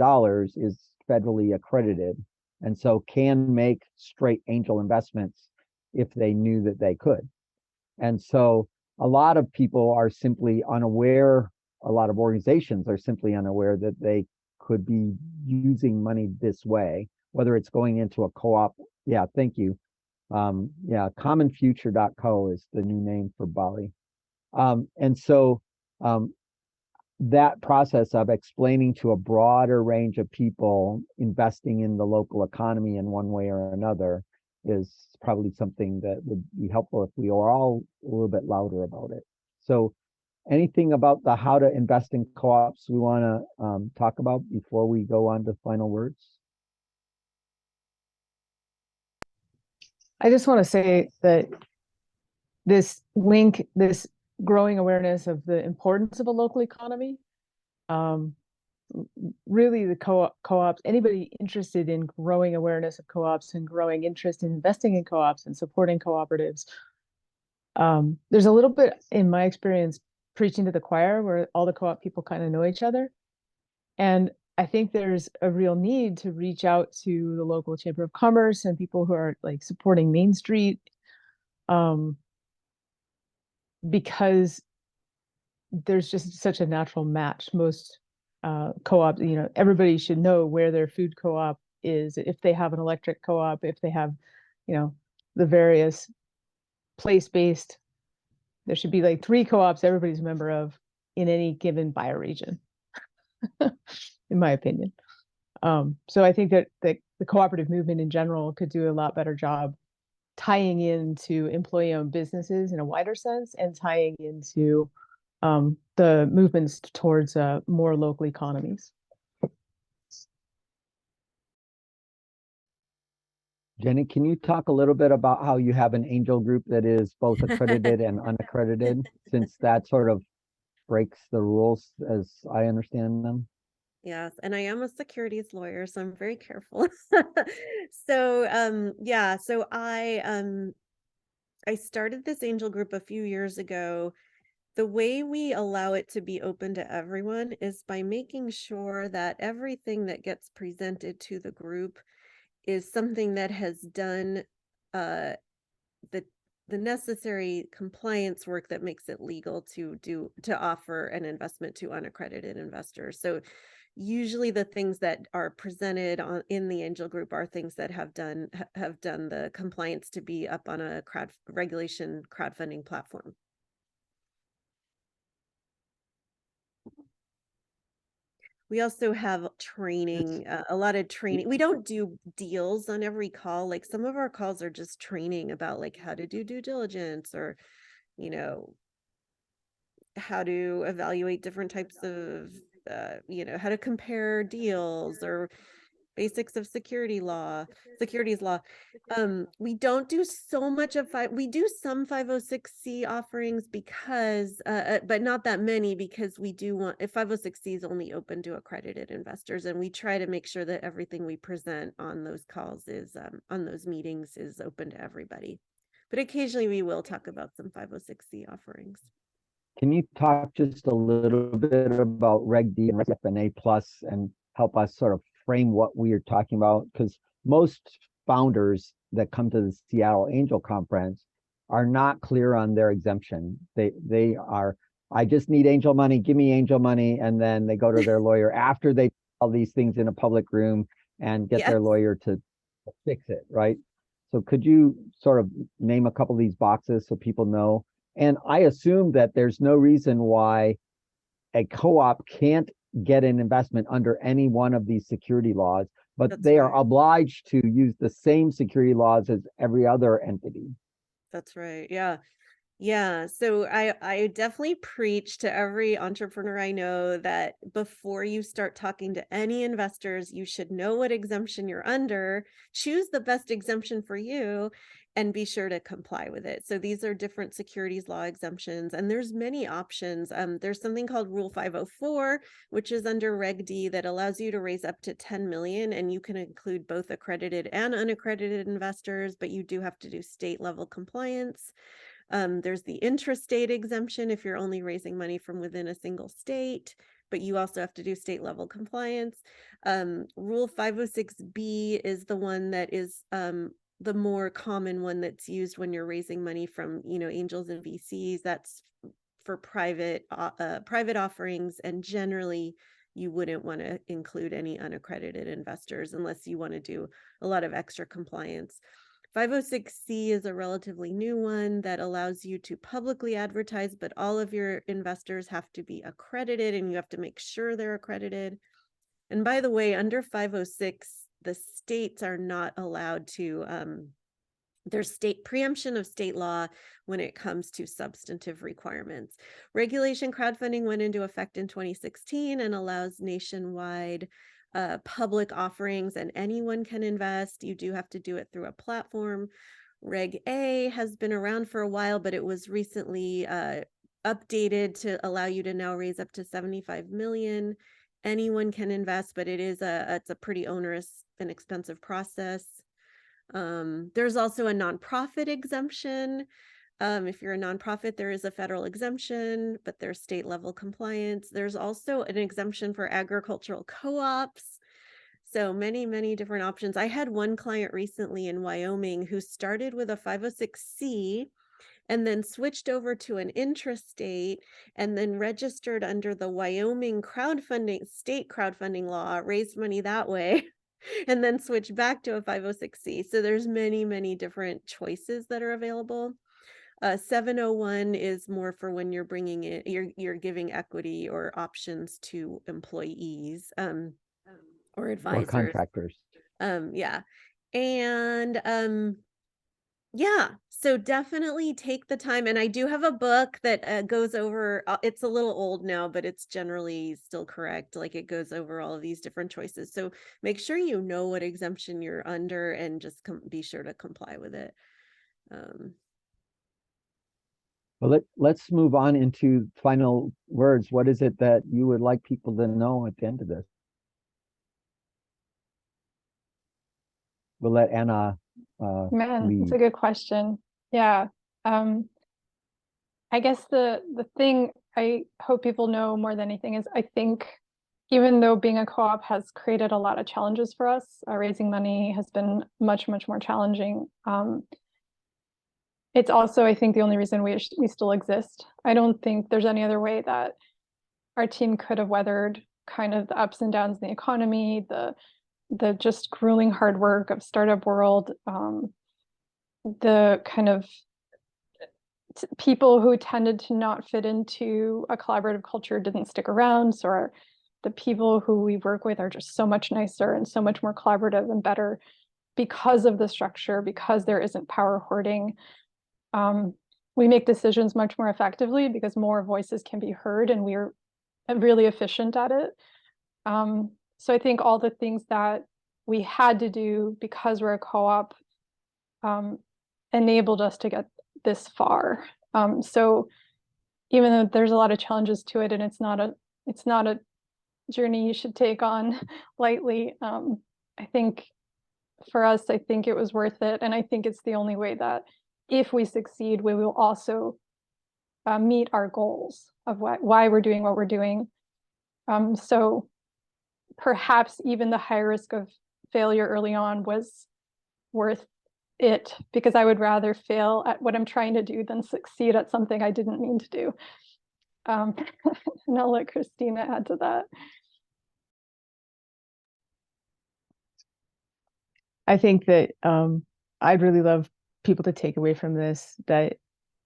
is federally accredited, and so can make straight angel investments if they knew that they could. And so a lot of people are simply unaware, a lot of organizations are simply unaware that they could be using money this way, whether it's going into a co-op. Yeah, thank you. Yeah, commonfuture.co is the new name for Bali. And so that process of explaining to a broader range of people investing in the local economy in one way or another is probably something that would be helpful if we are all a little bit louder about it. So anything about the how to invest in co-ops we want to talk about before we go on to final words? I just want to say that this growing awareness of the importance of a local economy, really the co-ops, anybody interested in growing awareness of co-ops and growing interest in investing in co-ops and supporting cooperatives, there's a little bit, in my experience, preaching to the choir where all the co-op people kind of know each other. And I think there's a real need to reach out to the local Chamber of Commerce and people who are like supporting Main Street, because there's just such a natural match. Most co-ops, everybody should know where their food co-op is, if they have an electric co-op, if they have, the various place-based, there should be like 3 co-ops everybody's a member of in any given bioregion, in my opinion. So I think that the cooperative movement in general could do a lot better job tying into employee-owned businesses in a wider sense and tying into the movements towards more local economies. Jenny, can you talk a little bit about how you have an angel group that is both accredited and unaccredited, since that sort of breaks the rules as I understand them? Yes, and I am a securities lawyer, so I'm very careful. So yeah, so I started this angel group a few years ago. The way we allow it to be open to everyone is by making sure that everything that gets presented to the group is something that has done the necessary compliance work that makes it legal to offer an investment to unaccredited investors. So usually the things that are presented in the angel group are things that have done the compliance to be up on a regulation crowdfunding platform. We also have training, a lot of training. We don't do deals on every call. Like some of our calls are just training about like how to do due diligence, or, how to evaluate different types of, how to compare deals, or basics of securities law. We don't do so much of we do some 506c offerings because but not that many, because we do want, if 506c is only open to accredited investors, and we try to make sure that everything we present on those calls is on those meetings is open to everybody. But occasionally we will talk about some 506c offerings. Can you talk just a little bit about Reg D and Reg F and A plus and help us sort of frame what we are talking about? Because most founders that come to the Seattle Angel Conference are not clear on their exemption. They are, I just need angel money, give me angel money, and then they go to their lawyer after they all these things in a public room and get their lawyer to fix it, right? So could you sort of name a couple of these boxes so people know? And I assume that there's no reason why a co-op can't get an investment under any one of these security laws, but That's they are right. obliged to use the same security laws as every other entity. That's right. Yeah. Yeah, so I definitely preach to every entrepreneur I know that before you start talking to any investors, you should know what exemption you're under, choose the best exemption for you, and be sure to comply with it. So these are different securities law exemptions, and there's many options. There's something called Rule 504, which is under Reg D that allows you to raise up to 10 million, and you can include both accredited and unaccredited investors, but you do have to do state level compliance. There's the intrastate exemption if you're only raising money from within a single state, but you also have to do state level compliance. Rule 506B is the one that is the more common one that's used when you're raising money from, angels and VCs. That's for private offerings, and generally you wouldn't want to include any unaccredited investors unless you want to do a lot of extra compliance. 506C is a relatively new one that allows you to publicly advertise, but all of your investors have to be accredited and you have to make sure they're accredited. And by the way, under 506, the states are not allowed to, there's state preemption of state law when it comes to substantive requirements. Regulation crowdfunding went into effect in 2016 and allows nationwide public offerings, and anyone can invest. You do have to do it through a platform. Reg A has been around for a while, but it was recently updated to allow you to now raise up to 75 million. Anyone can invest, but it's a pretty onerous and expensive process. There's also a nonprofit exemption. If you're a nonprofit, there is a federal exemption, but there's state level compliance. There's also an exemption for agricultural co-ops. So many, many different options. I had one client recently in Wyoming who started with a 506C and then switched over to an intrastate and then registered under the Wyoming state crowdfunding law, raised money that way. And then switch back to a 506C. So there's many, many different choices that are available. 701 is more for when you're bringing it, you're giving equity or options to employees or advisors. Or contractors. Yeah. And yeah, so definitely take the time. And I do have a book that goes over, it's a little old now, but it's generally still correct. Like it goes over all of these different choices. So make sure you know what exemption you're under and just be sure to comply with it. Well, let's move on into final words. What is it that you would like people to know at the end of this? We'll let Anna Man, lead. it's a good question. Yeah. I guess the thing I hope people know more than anything is I think even though being a co-op has created a lot of challenges for us, raising money has been much, much more challenging. It's also, I think, the only reason we still exist. I don't think there's any other way that our team could have weathered kind of the ups and downs in the economy, the just grueling hard work of startup world, the kind of people who tended to not fit into a collaborative culture didn't stick around. So the people who we work with are just so much nicer and so much more collaborative and better because of the structure, because there isn't power hoarding. We make decisions much more effectively because more voices can be heard and we're really efficient at it. So I think all the things that we had to do because we're a co-op enabled us to get this far. So even though there's a lot of challenges to it and it's not a journey you should take on lightly, I think for us, I think it was worth it. And I think it's the only way that if we succeed, we will also meet our goals of why we're doing what we're doing. So perhaps even the high risk of failure early on was worth it, because I would rather fail at what I'm trying to do than succeed at something I didn't mean to do. And I'll let Christina add to that. I think that I'd really love people to take away from this that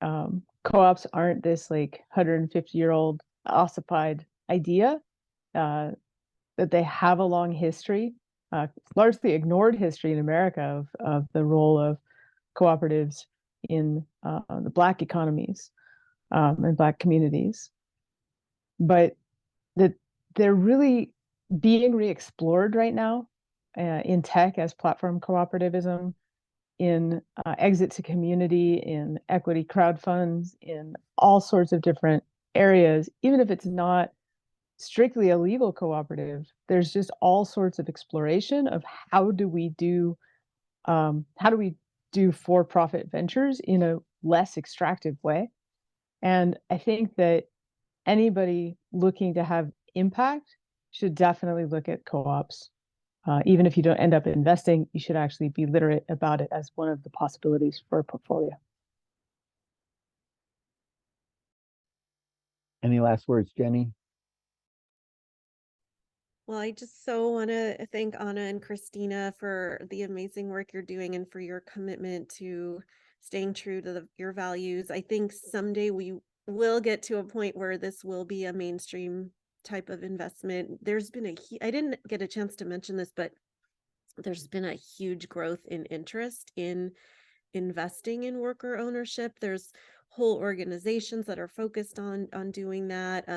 co-ops aren't this like 150-year-old ossified idea, that they have a long history, largely ignored history in America of the role of cooperatives in the Black economies and Black communities, but that they're really being re-explored right now in tech as platform cooperativism, in exit to community, in equity crowd funds, in all sorts of different areas. Even if it's not strictly a legal cooperative, there's just all sorts of exploration of how do we do for-profit ventures in a less extractive way. And I think that anybody looking to have impact should definitely look at co-ops. Even if you don't end up investing, you should actually be literate about it as one of the possibilities for a portfolio. Any last words, Jenny? Well, I just so want to thank Anna and Christina for the amazing work you're doing and for your commitment to staying true to your values. I think someday we will get to a point where this will be a mainstream type of investment. There's been I didn't get a chance to mention this, but there's been a huge growth in interest in investing in worker ownership. There's whole organizations that are focused on doing that.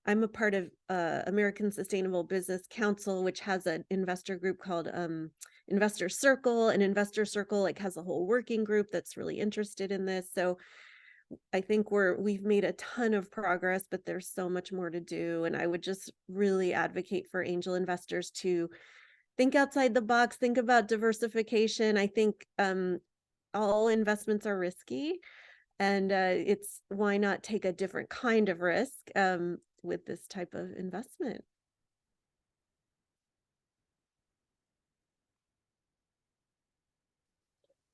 I'm a part of American Sustainable Business Council, which has an investor group called Investor Circle, and Investor Circle like has a whole working group that's really interested in this. So I think we've made a ton of progress, but there's so much more to do. And I would just really advocate for angel investors to think outside the box, think about diversification. I think all investments are risky, and it's why not take a different kind of risk with this type of investment.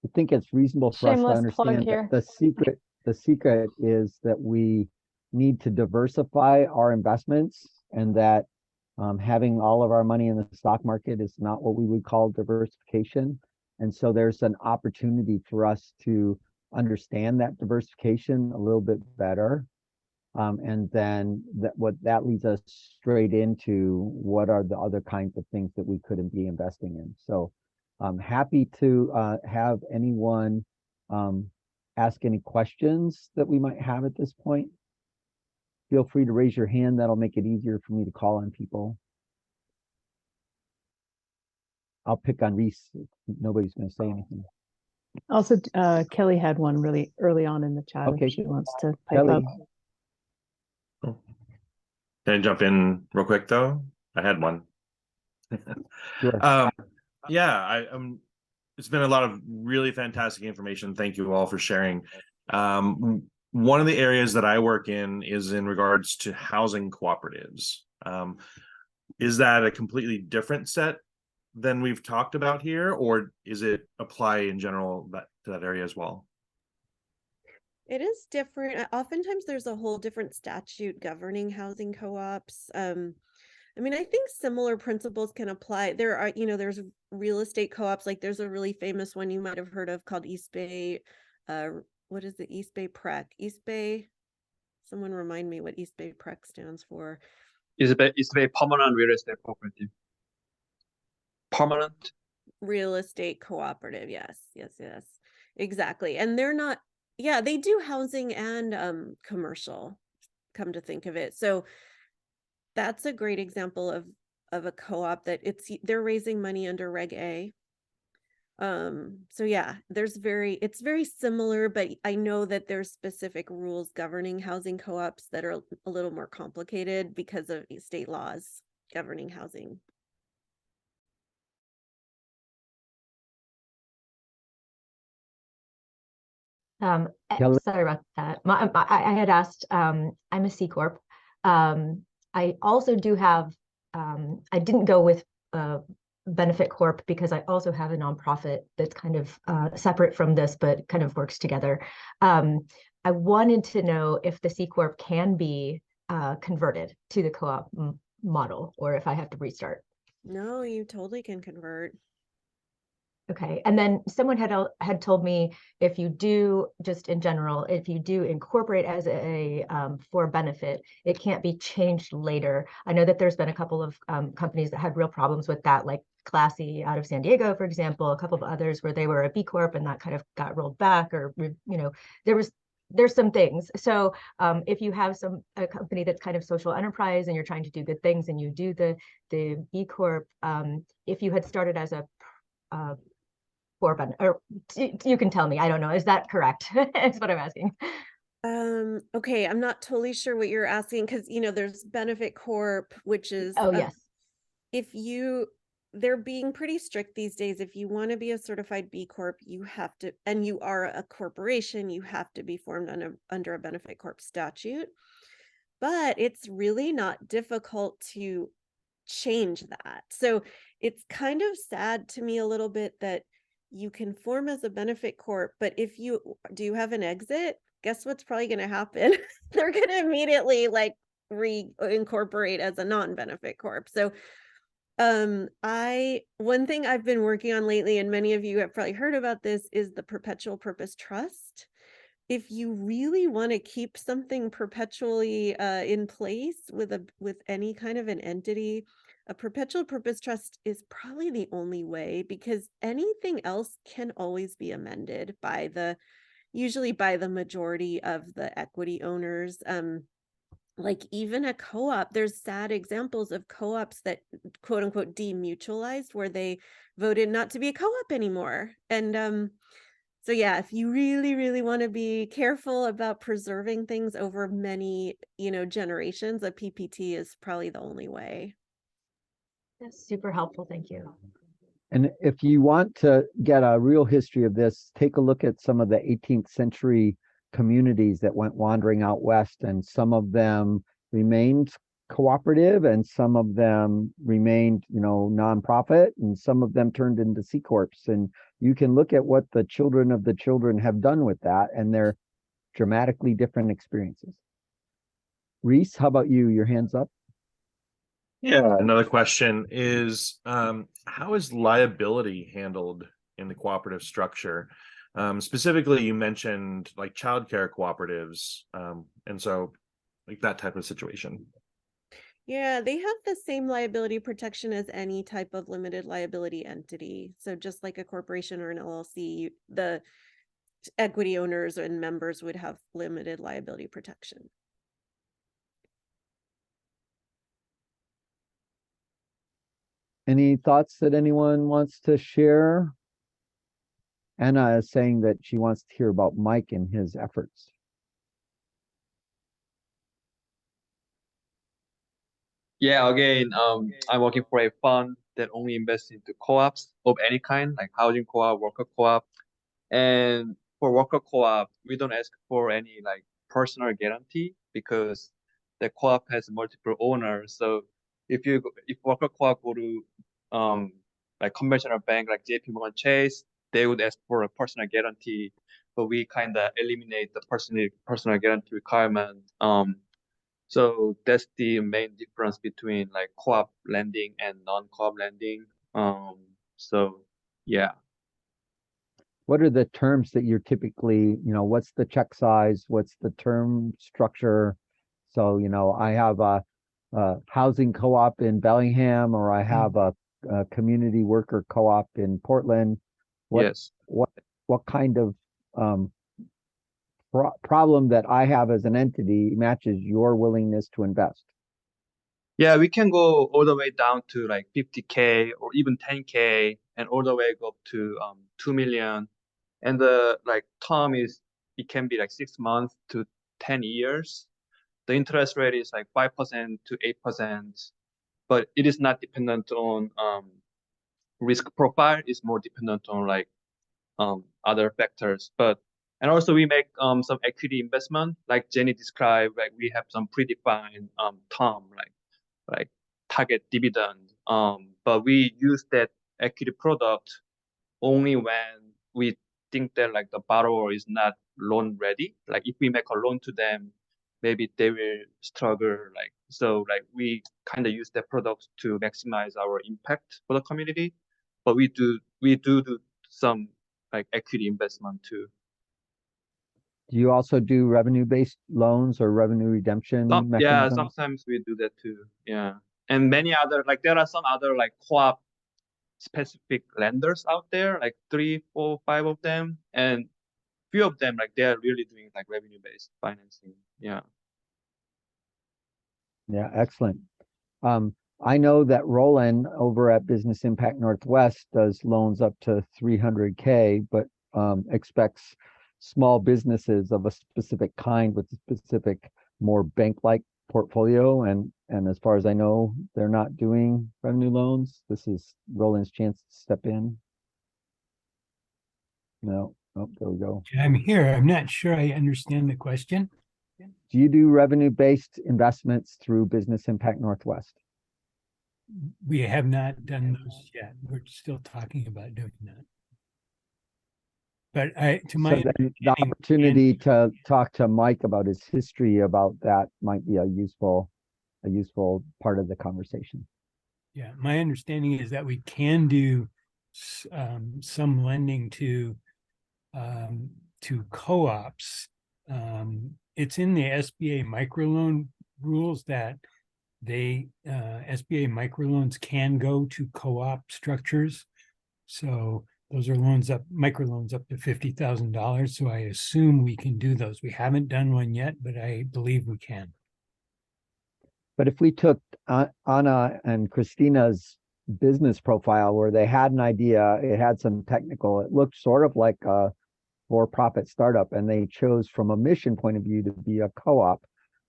I think it's reasonable for us to Shameless plug understand here. that the secret is that we need to diversify our investments, and that having all of our money in the stock market is not what we would call diversification. And so there's an opportunity for us to understand that diversification a little bit better. And then that leads us straight into what are the other kinds of things that we couldn't be investing in. So I'm happy to have anyone ask any questions that we might have at this point. Feel free to raise your hand. That'll make it easier for me to call on people. I'll pick on Reese if nobody's going to say anything. Also, Kelly had one really early on in the chat. Okay. If she wants to pipe Kelly. up. Can I jump in real quick though? I had one. Sure. Yeah, it's been a lot of really fantastic information. Thank you all for sharing. One of the areas that I work in is in regards to housing cooperatives. Is that a completely different set than we've talked about here, or is it apply in general to that area as well? It is different. Oftentimes there's a whole different statute governing housing co-ops. I mean, I think similar principles can apply. There are, there's real estate co-ops, like there's a really famous one you might have heard of called East Bay. What is the East Bay PREC? East Bay, someone remind me what East Bay PREC stands for. East Bay Permanent Real Estate Cooperative. Permanent Real estate cooperative. Yes. Exactly. And they're not, they do housing and commercial, come to think of it. So that's a great example of a co-op that they're raising money under Reg A. So yeah, it's very similar, but I know that there's specific rules governing housing co-ops that are a little more complicated because of state laws governing housing. Kelly? Sorry about that. I had asked, I'm a C Corp. I also do have, I didn't go with Benefit Corp because I also have a nonprofit that's kind of separate from this, but kind of works together. I wanted to know if the C Corp can be converted to the co-op model, or if I have to restart. No, you totally can convert. Okay, and then someone had told me if you do, just in general, if you do incorporate as a for benefit, it can't be changed later. I know that there's been a couple of companies that had real problems with that, like Classy out of San Diego, for example, a couple of others where they were a B Corp and that kind of got rolled back, or there's some things. So if you have a company that's kind of social enterprise and you're trying to do good things and you do the B Corp, if you had started as a for benefit, or you can tell me, I don't know, is that correct? Is what I'm asking. Okay, I'm not totally sure what you're asking, because there's benefit corp, which is Yes. If they're being pretty strict these days. If you want to be a certified B Corp, you have to, and you are a corporation, you have to be formed under a benefit corp statute. But it's really not difficult to change that. So it's kind of sad to me a little bit that you can form as a benefit corp, but if you do have an exit, guess what's probably going to happen? They're going to immediately reincorporate as a non-benefit corp. So one thing I've been working on lately, and many of you have probably heard about this, is the perpetual purpose trust. If you really want to keep something perpetually in place with any kind of an entity, a perpetual purpose trust is probably the only way, because anything else can always be amended usually by the majority of the equity owners. Like even a co-op, there's sad examples of co-ops that quote unquote demutualized, where they voted not to be a co-op anymore. And so yeah, if you really, really want to be careful about preserving things over many, generations, a PPT is probably the only way. That's super helpful. Thank you. And if you want to get a real history of this, take a look at some of the 18th century communities that went wandering out west, and some of them remained cooperative and some of them remained, nonprofit, and some of them turned into C Corps. And you can look at what the children of the children have done with that, and they're dramatically different experiences. Reese, how about you? Your hand's up. Yeah, another question is, how is liability handled in the cooperative structure? Specifically, you mentioned like childcare cooperatives, and so like that type of situation. Yeah, they have the same liability protection as any type of limited liability entity. So just like a corporation or an LLC, the equity owners and members would have limited liability protection. Any thoughts that anyone wants to share? Anna is saying that she wants to hear about Mike and his efforts. Yeah, again, I'm working for a fund that only invests into co-ops of any kind, like housing co-op, worker co-op. And for worker co-op, we don't ask for any like personal guarantee, because the co-op has multiple owners. So if worker co-op go to like conventional bank like JP Morgan Chase, they would ask for a personal guarantee, but we kind of eliminate the personal guarantee requirement. So that's the main difference between like co-op lending and non-co-op lending. So yeah. What are the terms that you're typically, what's the check size? What's the term structure? So, I have a housing co-op in Bellingham, or I have a community worker co-op in Portland. Yes. What kind of problem that I have as an entity matches your willingness to invest? Yeah, we can go all the way down to like 50K or even 10K, and all the way go up to 2 million. And the like term it can be like 6 months to 10 years. The interest rate is like 5% to 8%, but it is not dependent on risk profile. It's more dependent on like other factors. And also we make some equity investment, like Jenny described. Like we have some predefined term, like target dividend. But we use that equity product only when we think that like the borrower is not loan ready. Like if we make a loan to them, maybe they will struggle. So we kind of use that product to maximize our impact for the community. But we do some like equity investment too. Do you also do revenue-based loans or revenue redemption Yeah, mechanisms? sometimes we do that too. Yeah, and many other, like there are some other like co-op specific lenders out there, like 3, 4, 5 of them, and few of them like they're really doing like revenue-based financing. Yeah. Yeah, excellent. I know that Roland over at Business Impact Northwest does loans up to 300K, but expects small businesses of a specific kind with a specific, more bank-like portfolio. And as far as I know, they're not doing revenue loans. This is Roland's chance to step in. No, oh, there we go. I'm here. I'm not sure I understand the question. Do you do revenue-based investments through Business Impact Northwest? We have not done those yet. We're still talking about doing that. But to my So then the opportunity to talk to Mike about his history about that might be a useful part of the conversation. yeah, my understanding is that we can do some lending to co-ops. It's in the SBA microloan rules that SBA microloans can go to co-op structures. So those are microloans up to $50,000. So I assume we can do those. We haven't done one yet, but I believe we can. But if we took Anna and Christina's business profile where they had an idea, it had some technical, it looked sort of like a for-profit startup, and they chose from a mission point of view to be a co-op,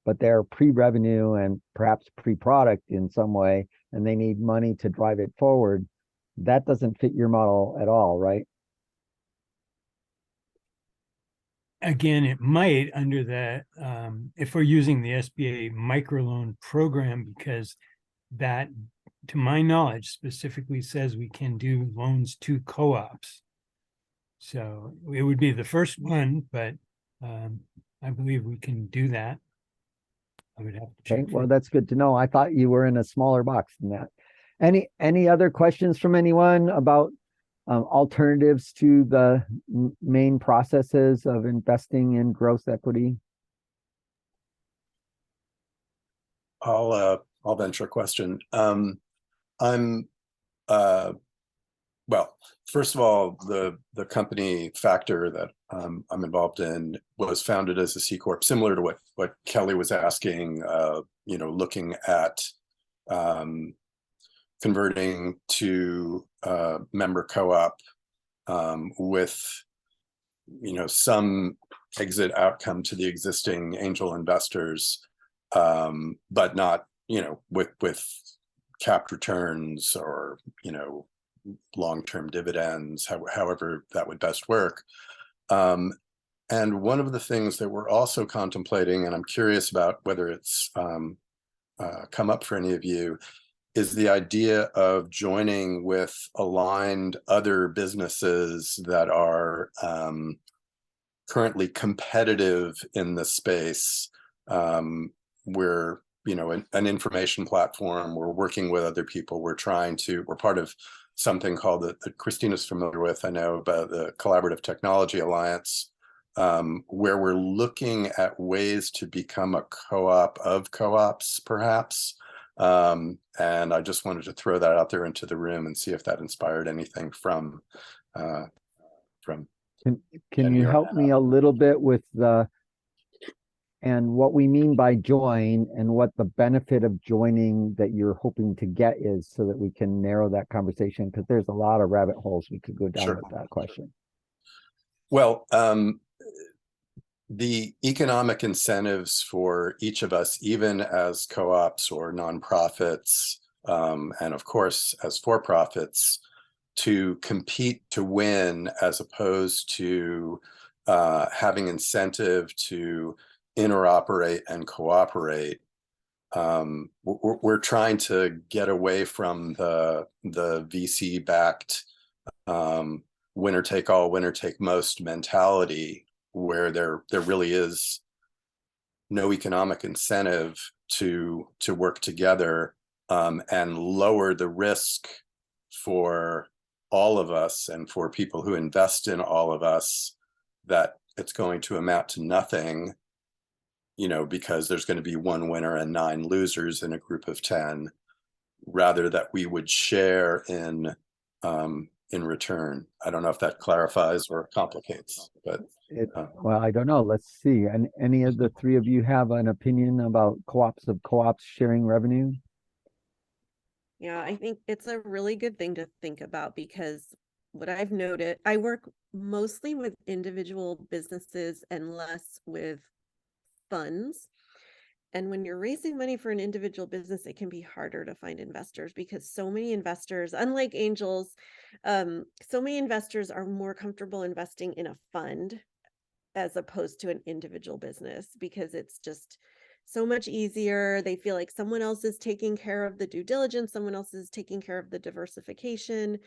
but they're pre-revenue and perhaps pre-product in some way, and they need money to drive it forward. That doesn't fit your model at all, right? Again, it might under the, if we're using the SBA microloan program, because that, to my knowledge, specifically says we can do loans to co-ops. So it would be the first one, but I believe we can do that. I would have to check. Okay, well, that's good to know. I thought you were in a smaller box than that. Any other questions from anyone about alternatives to the main processes of investing in growth equity? I'll venture a question. Well, first of all, the company Factor that I'm involved in was founded as a C Corp, similar to what Kelly was asking. Looking at converting to member co-op with some exit outcome to the existing angel investors, but not with capped returns or long-term dividends, however that would best work. And one of the things that we're also contemplating, and I'm curious about whether it's come up for any of you, is the idea of joining with aligned other businesses that are currently competitive in the space. We're an information platform. We're working with other people. We're part of something called that Christina's familiar with, I know, about the Collaborative Technology Alliance, where we're looking at ways to become a co-op of co-ops, perhaps. And I just wanted to throw that out there into the room and see if that inspired anything from. Can you help me a little bit with what we mean by join and what the benefit of joining that you're hoping to get is, so that we can narrow that conversation, because there's a lot of rabbit holes we could go down with that question. Well, the economic incentives for each of us, even as co-ops or nonprofits, and of course as for-profits, to compete to win, as opposed to having incentive to interoperate and cooperate. We're trying to get away from the VC-backed winner take all, winner take most mentality, where there really is no economic incentive to work together, and lower the risk for all of us and for people who invest in all of us, that it's going to amount to nothing, you know, because there's going to be one winner and 9 losers in a group of 10, rather that we would share in return. I don't know if that clarifies or complicates, but well, I don't know. Let's see. And any of the 3 of you have an opinion about co-ops sharing revenue? Yeah, I think it's a really good thing to think about, because what I've noted, I work mostly with individual businesses and less with funds. And when you're raising money for an individual business, it can be harder to find investors, because so many investors, unlike angels, so many investors are more comfortable investing in a fund as opposed to an individual business, because it's just so much easier. They feel like someone else is taking care of the due diligence, someone else is taking care of the diversification.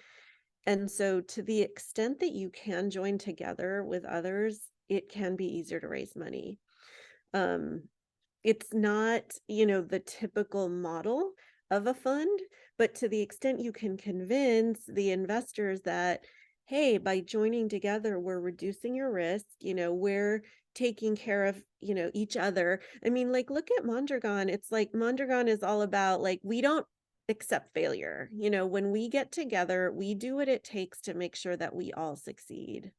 And so to the extent that you can join together with others, it can be easier to raise money. It's not, you know, the typical model of a fund, but to the extent you can convince the investors that, hey, by joining together, we're reducing your risk, you know, we're taking care of, you know, each other. I mean, like, look at Mondragon. It's like Mondragon is all about, like, we don't accept failure. You know, when we get together, we do what it takes to make sure that we all succeed.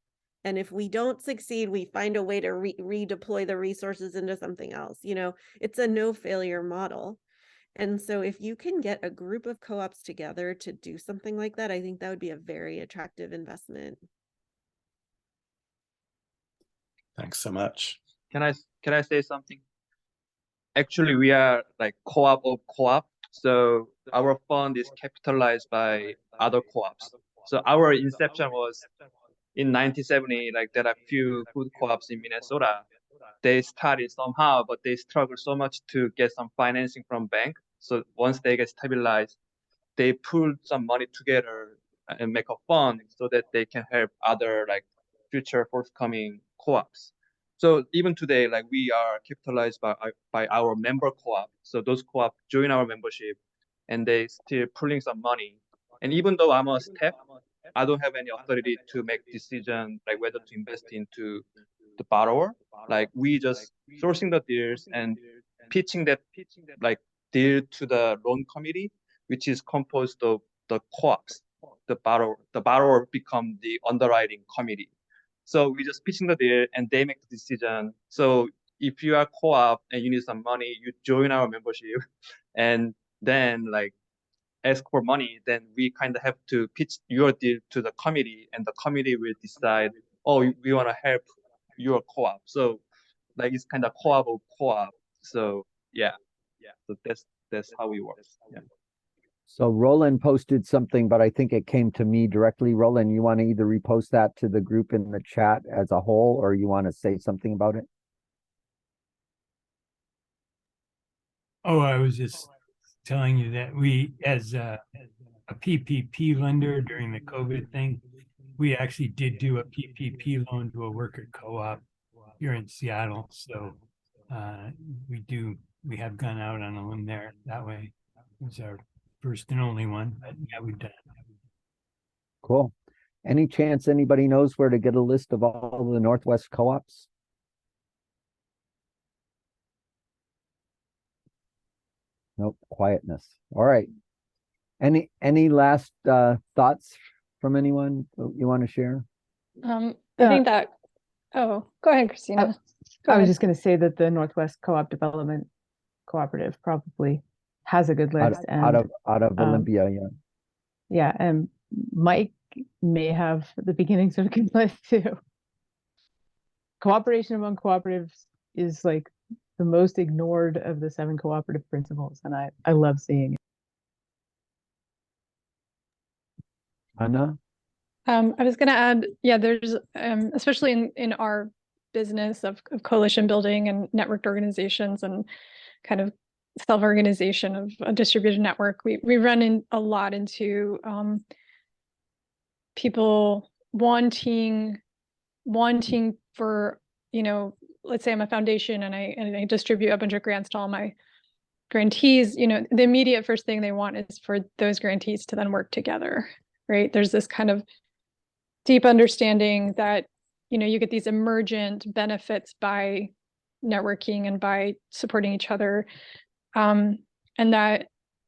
And if we don't succeed, we find a way to redeploy the resources into something else. You know, it's a no failure model. And so if you can get a group of co-ops together to do something like that, I think that would be a very attractive investment. thanks so much. Can I say something? Actually, we are like co-op of co-op. So our fund is capitalized by other co-ops. So our inception was in 1970, like there are few food co-ops in Minnesota. They started somehow, but they struggled so much to get some financing from bank. So once they get stabilized, they pulled some money together and make a fund so that they can help other like future forthcoming co-ops. So even today, like we are capitalized by our member co-op. So those co-op join our membership and they still pulling some money. And even though I'm a staff, I don't have any authority to make decision like whether to invest into the borrower. Like we just sourcing the deals and pitching that like deal to the loan committee, which is composed of the co-ops. The borrower become the underwriting committee. So we just pitching the deal and they make the decision. So if you are co-op and you need some money, you join our membership and then like ask for money, then we kind of have to pitch your deal to the committee and the committee will decide, oh, we want to help your co-op. So like it's kind of co-op of co-op. So yeah. So that's how it works. Yeah. So Roland posted something, but I think it came to me directly. Roland, you want to either repost that to the group in the chat as a whole, or you want to say something about it? Oh, I was just telling you that we, as a PPP lender during the COVID thing, we actually did do a PPP loan to a worker co-op here in Seattle. So we have gone out on a limb there that way. It was our first and only one, but yeah, we've done it. Cool. Any chance anybody knows where to get a list of all the Northwest co-ops? Nope, quietness. All right. Any last thoughts from anyone you want to share? I think that, oh, go ahead, Christina. I was just going to say that the Northwest Co-op Development Cooperative probably has a good list. Out of Olympia, yeah. Yeah, and Mike may have the beginnings of a good list too. Cooperation among cooperatives is like the most ignored of the 7 cooperative principles, and I love seeing it. Anna? I was going to add, yeah, there's especially in our business of coalition building and networked organizations and kind of self-organization of a distributed network, we run in a lot into people wanting for, you know, let's say I'm a foundation and I distribute a bunch of grants to all my grantees. You know, the immediate first thing they want is for those grantees to then work together right? There's this kind of deep understanding that, you get these emergent benefits by networking and by supporting each other. And that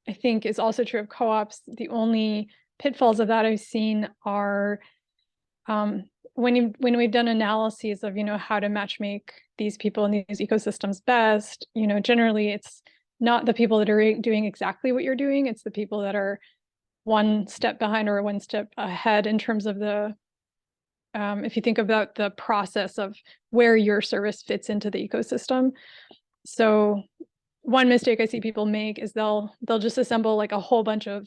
I think is also true of co-ops. The only pitfalls of that I've seen are when we've done analyses of, how to matchmake these people in these ecosystems best, generally it's not the people that are doing exactly what you're doing. It's the people that are one step behind or one step ahead in terms of the, if you think about the process of where your service fits into the ecosystem. So one mistake I see people make is they'll just assemble like a whole bunch of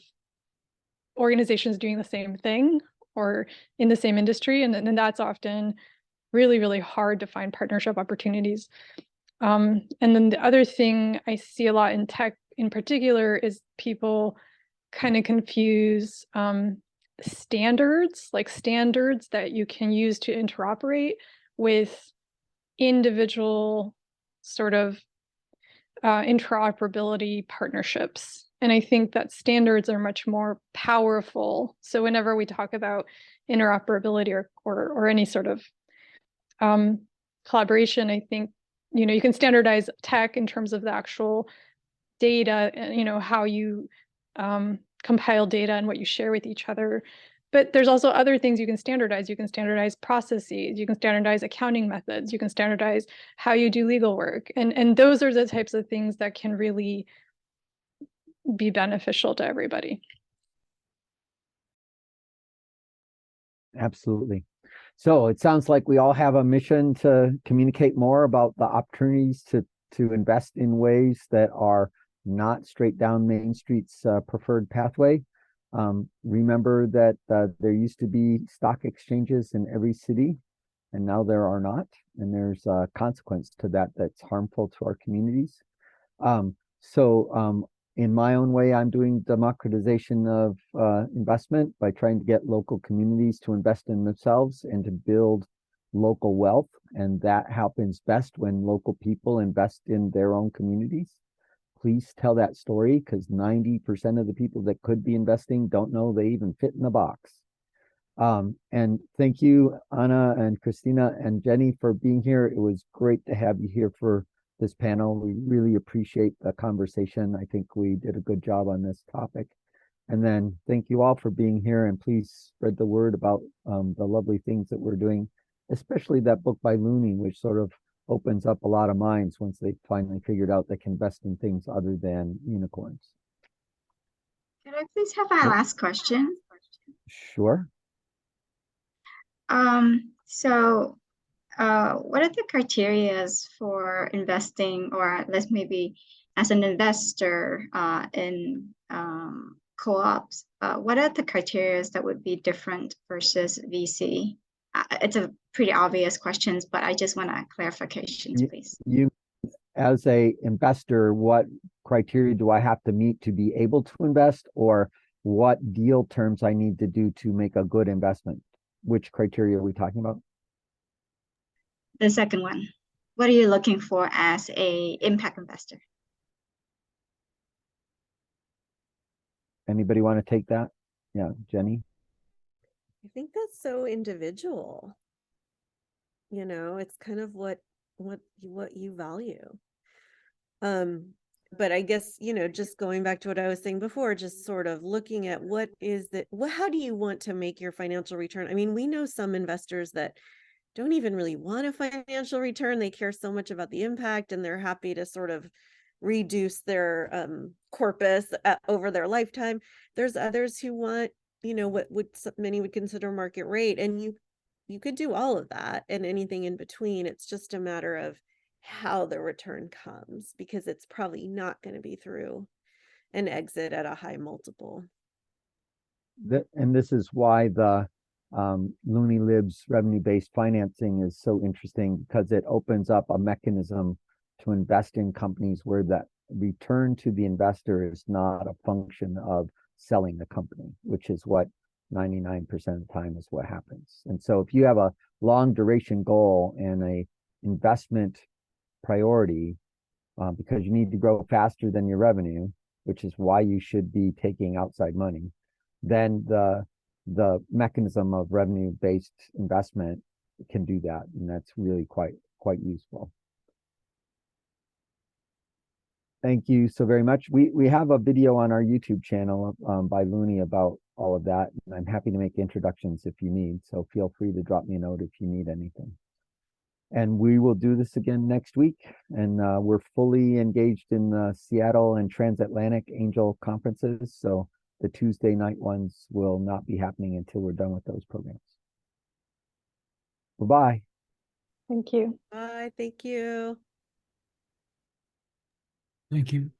organizations doing the same thing or in the same industry. And then that's often really, really hard to find partnership opportunities. And then the other thing I see a lot in tech in particular is people kind of confuse standards that you can use to interoperate with individual sort of interoperability partnerships. And I think that standards are much more powerful. So whenever we talk about interoperability or any sort of collaboration, I think, you can standardize tech in terms of the actual data, how you compile data and what you share with each other. But there's also other things you can standardize. You can standardize processes, you can standardize accounting methods, you can standardize how you do legal work. And those are the types of things that can really be beneficial to everybody. Absolutely. So it sounds like we all have a mission to communicate more about the opportunities to invest in ways that are not straight down Main Street's preferred pathway. Remember that there used to be stock exchanges in every city, and now there are not. And there's a consequence to that that's harmful to our communities. In my own way, I'm doing democratization of investment by trying to get local communities to invest in themselves and to build local wealth. And that happens best when local people invest in their own communities. Please tell that story, because 90% of the people that could be investing don't know they even fit in the box. And thank you, Anna and Christina and Jenny, for being here. It was great to have you here for this panel. We really appreciate the conversation. I think we did a good job on this topic. And then thank you all for being here, and please spread the word about the lovely things that we're doing, especially that book by Looney, which sort of opens up a lot of minds once they finally figured out they can invest in things other than unicorns. Can I please have my last question? Sure. What are the criteria for investing, or let's maybe as an investor in co-ops? What are the criteria that would be different versus VC? It's a pretty obvious question, but I just want clarifications, please. You, as a investor, what criteria do I have to meet to be able to invest, or what deal terms I need to do to make a good investment? Which criteria are we talking about? The second one. What are you looking for as a impact investor? Anybody want to take that? Yeah, Jenny. I think that's so individual. It's kind of what you value. But I guess, just going back to what I was saying before, just sort of looking at how do you want to make your financial return? I mean, we know some investors that don't even really want a financial return. They care so much about the impact, and they're happy to sort of reduce their corpus over their lifetime. There's others who want, what many would consider market rate, and you could do all of that and anything in between. It's just a matter of how the return comes, because it's probably not going to be through an exit at a high multiple. And this is why the Looney Lib's revenue-based financing is so interesting, because it opens up a mechanism to invest in companies where that return to the investor is not a function of selling the company, which is what 99% of the time is what happens. And so if you have a long duration goal and a investment priority, because you need to grow faster than your revenue, which is why you should be taking outside money, then the the mechanism of revenue-based investment can do that, and that's really quite useful. Thank you so very much. We have a video on our YouTube channel by Looney about all of that, and I'm happy to make introductions if you need. So feel free to drop me a note if you need anything. And we will do this again next week. And we're fully engaged in the Seattle and Transatlantic Angel conferences. So the Tuesday night ones will not be happening until we're done with those programs. Bye-bye. Thank you. Bye. Thank you. Thank you.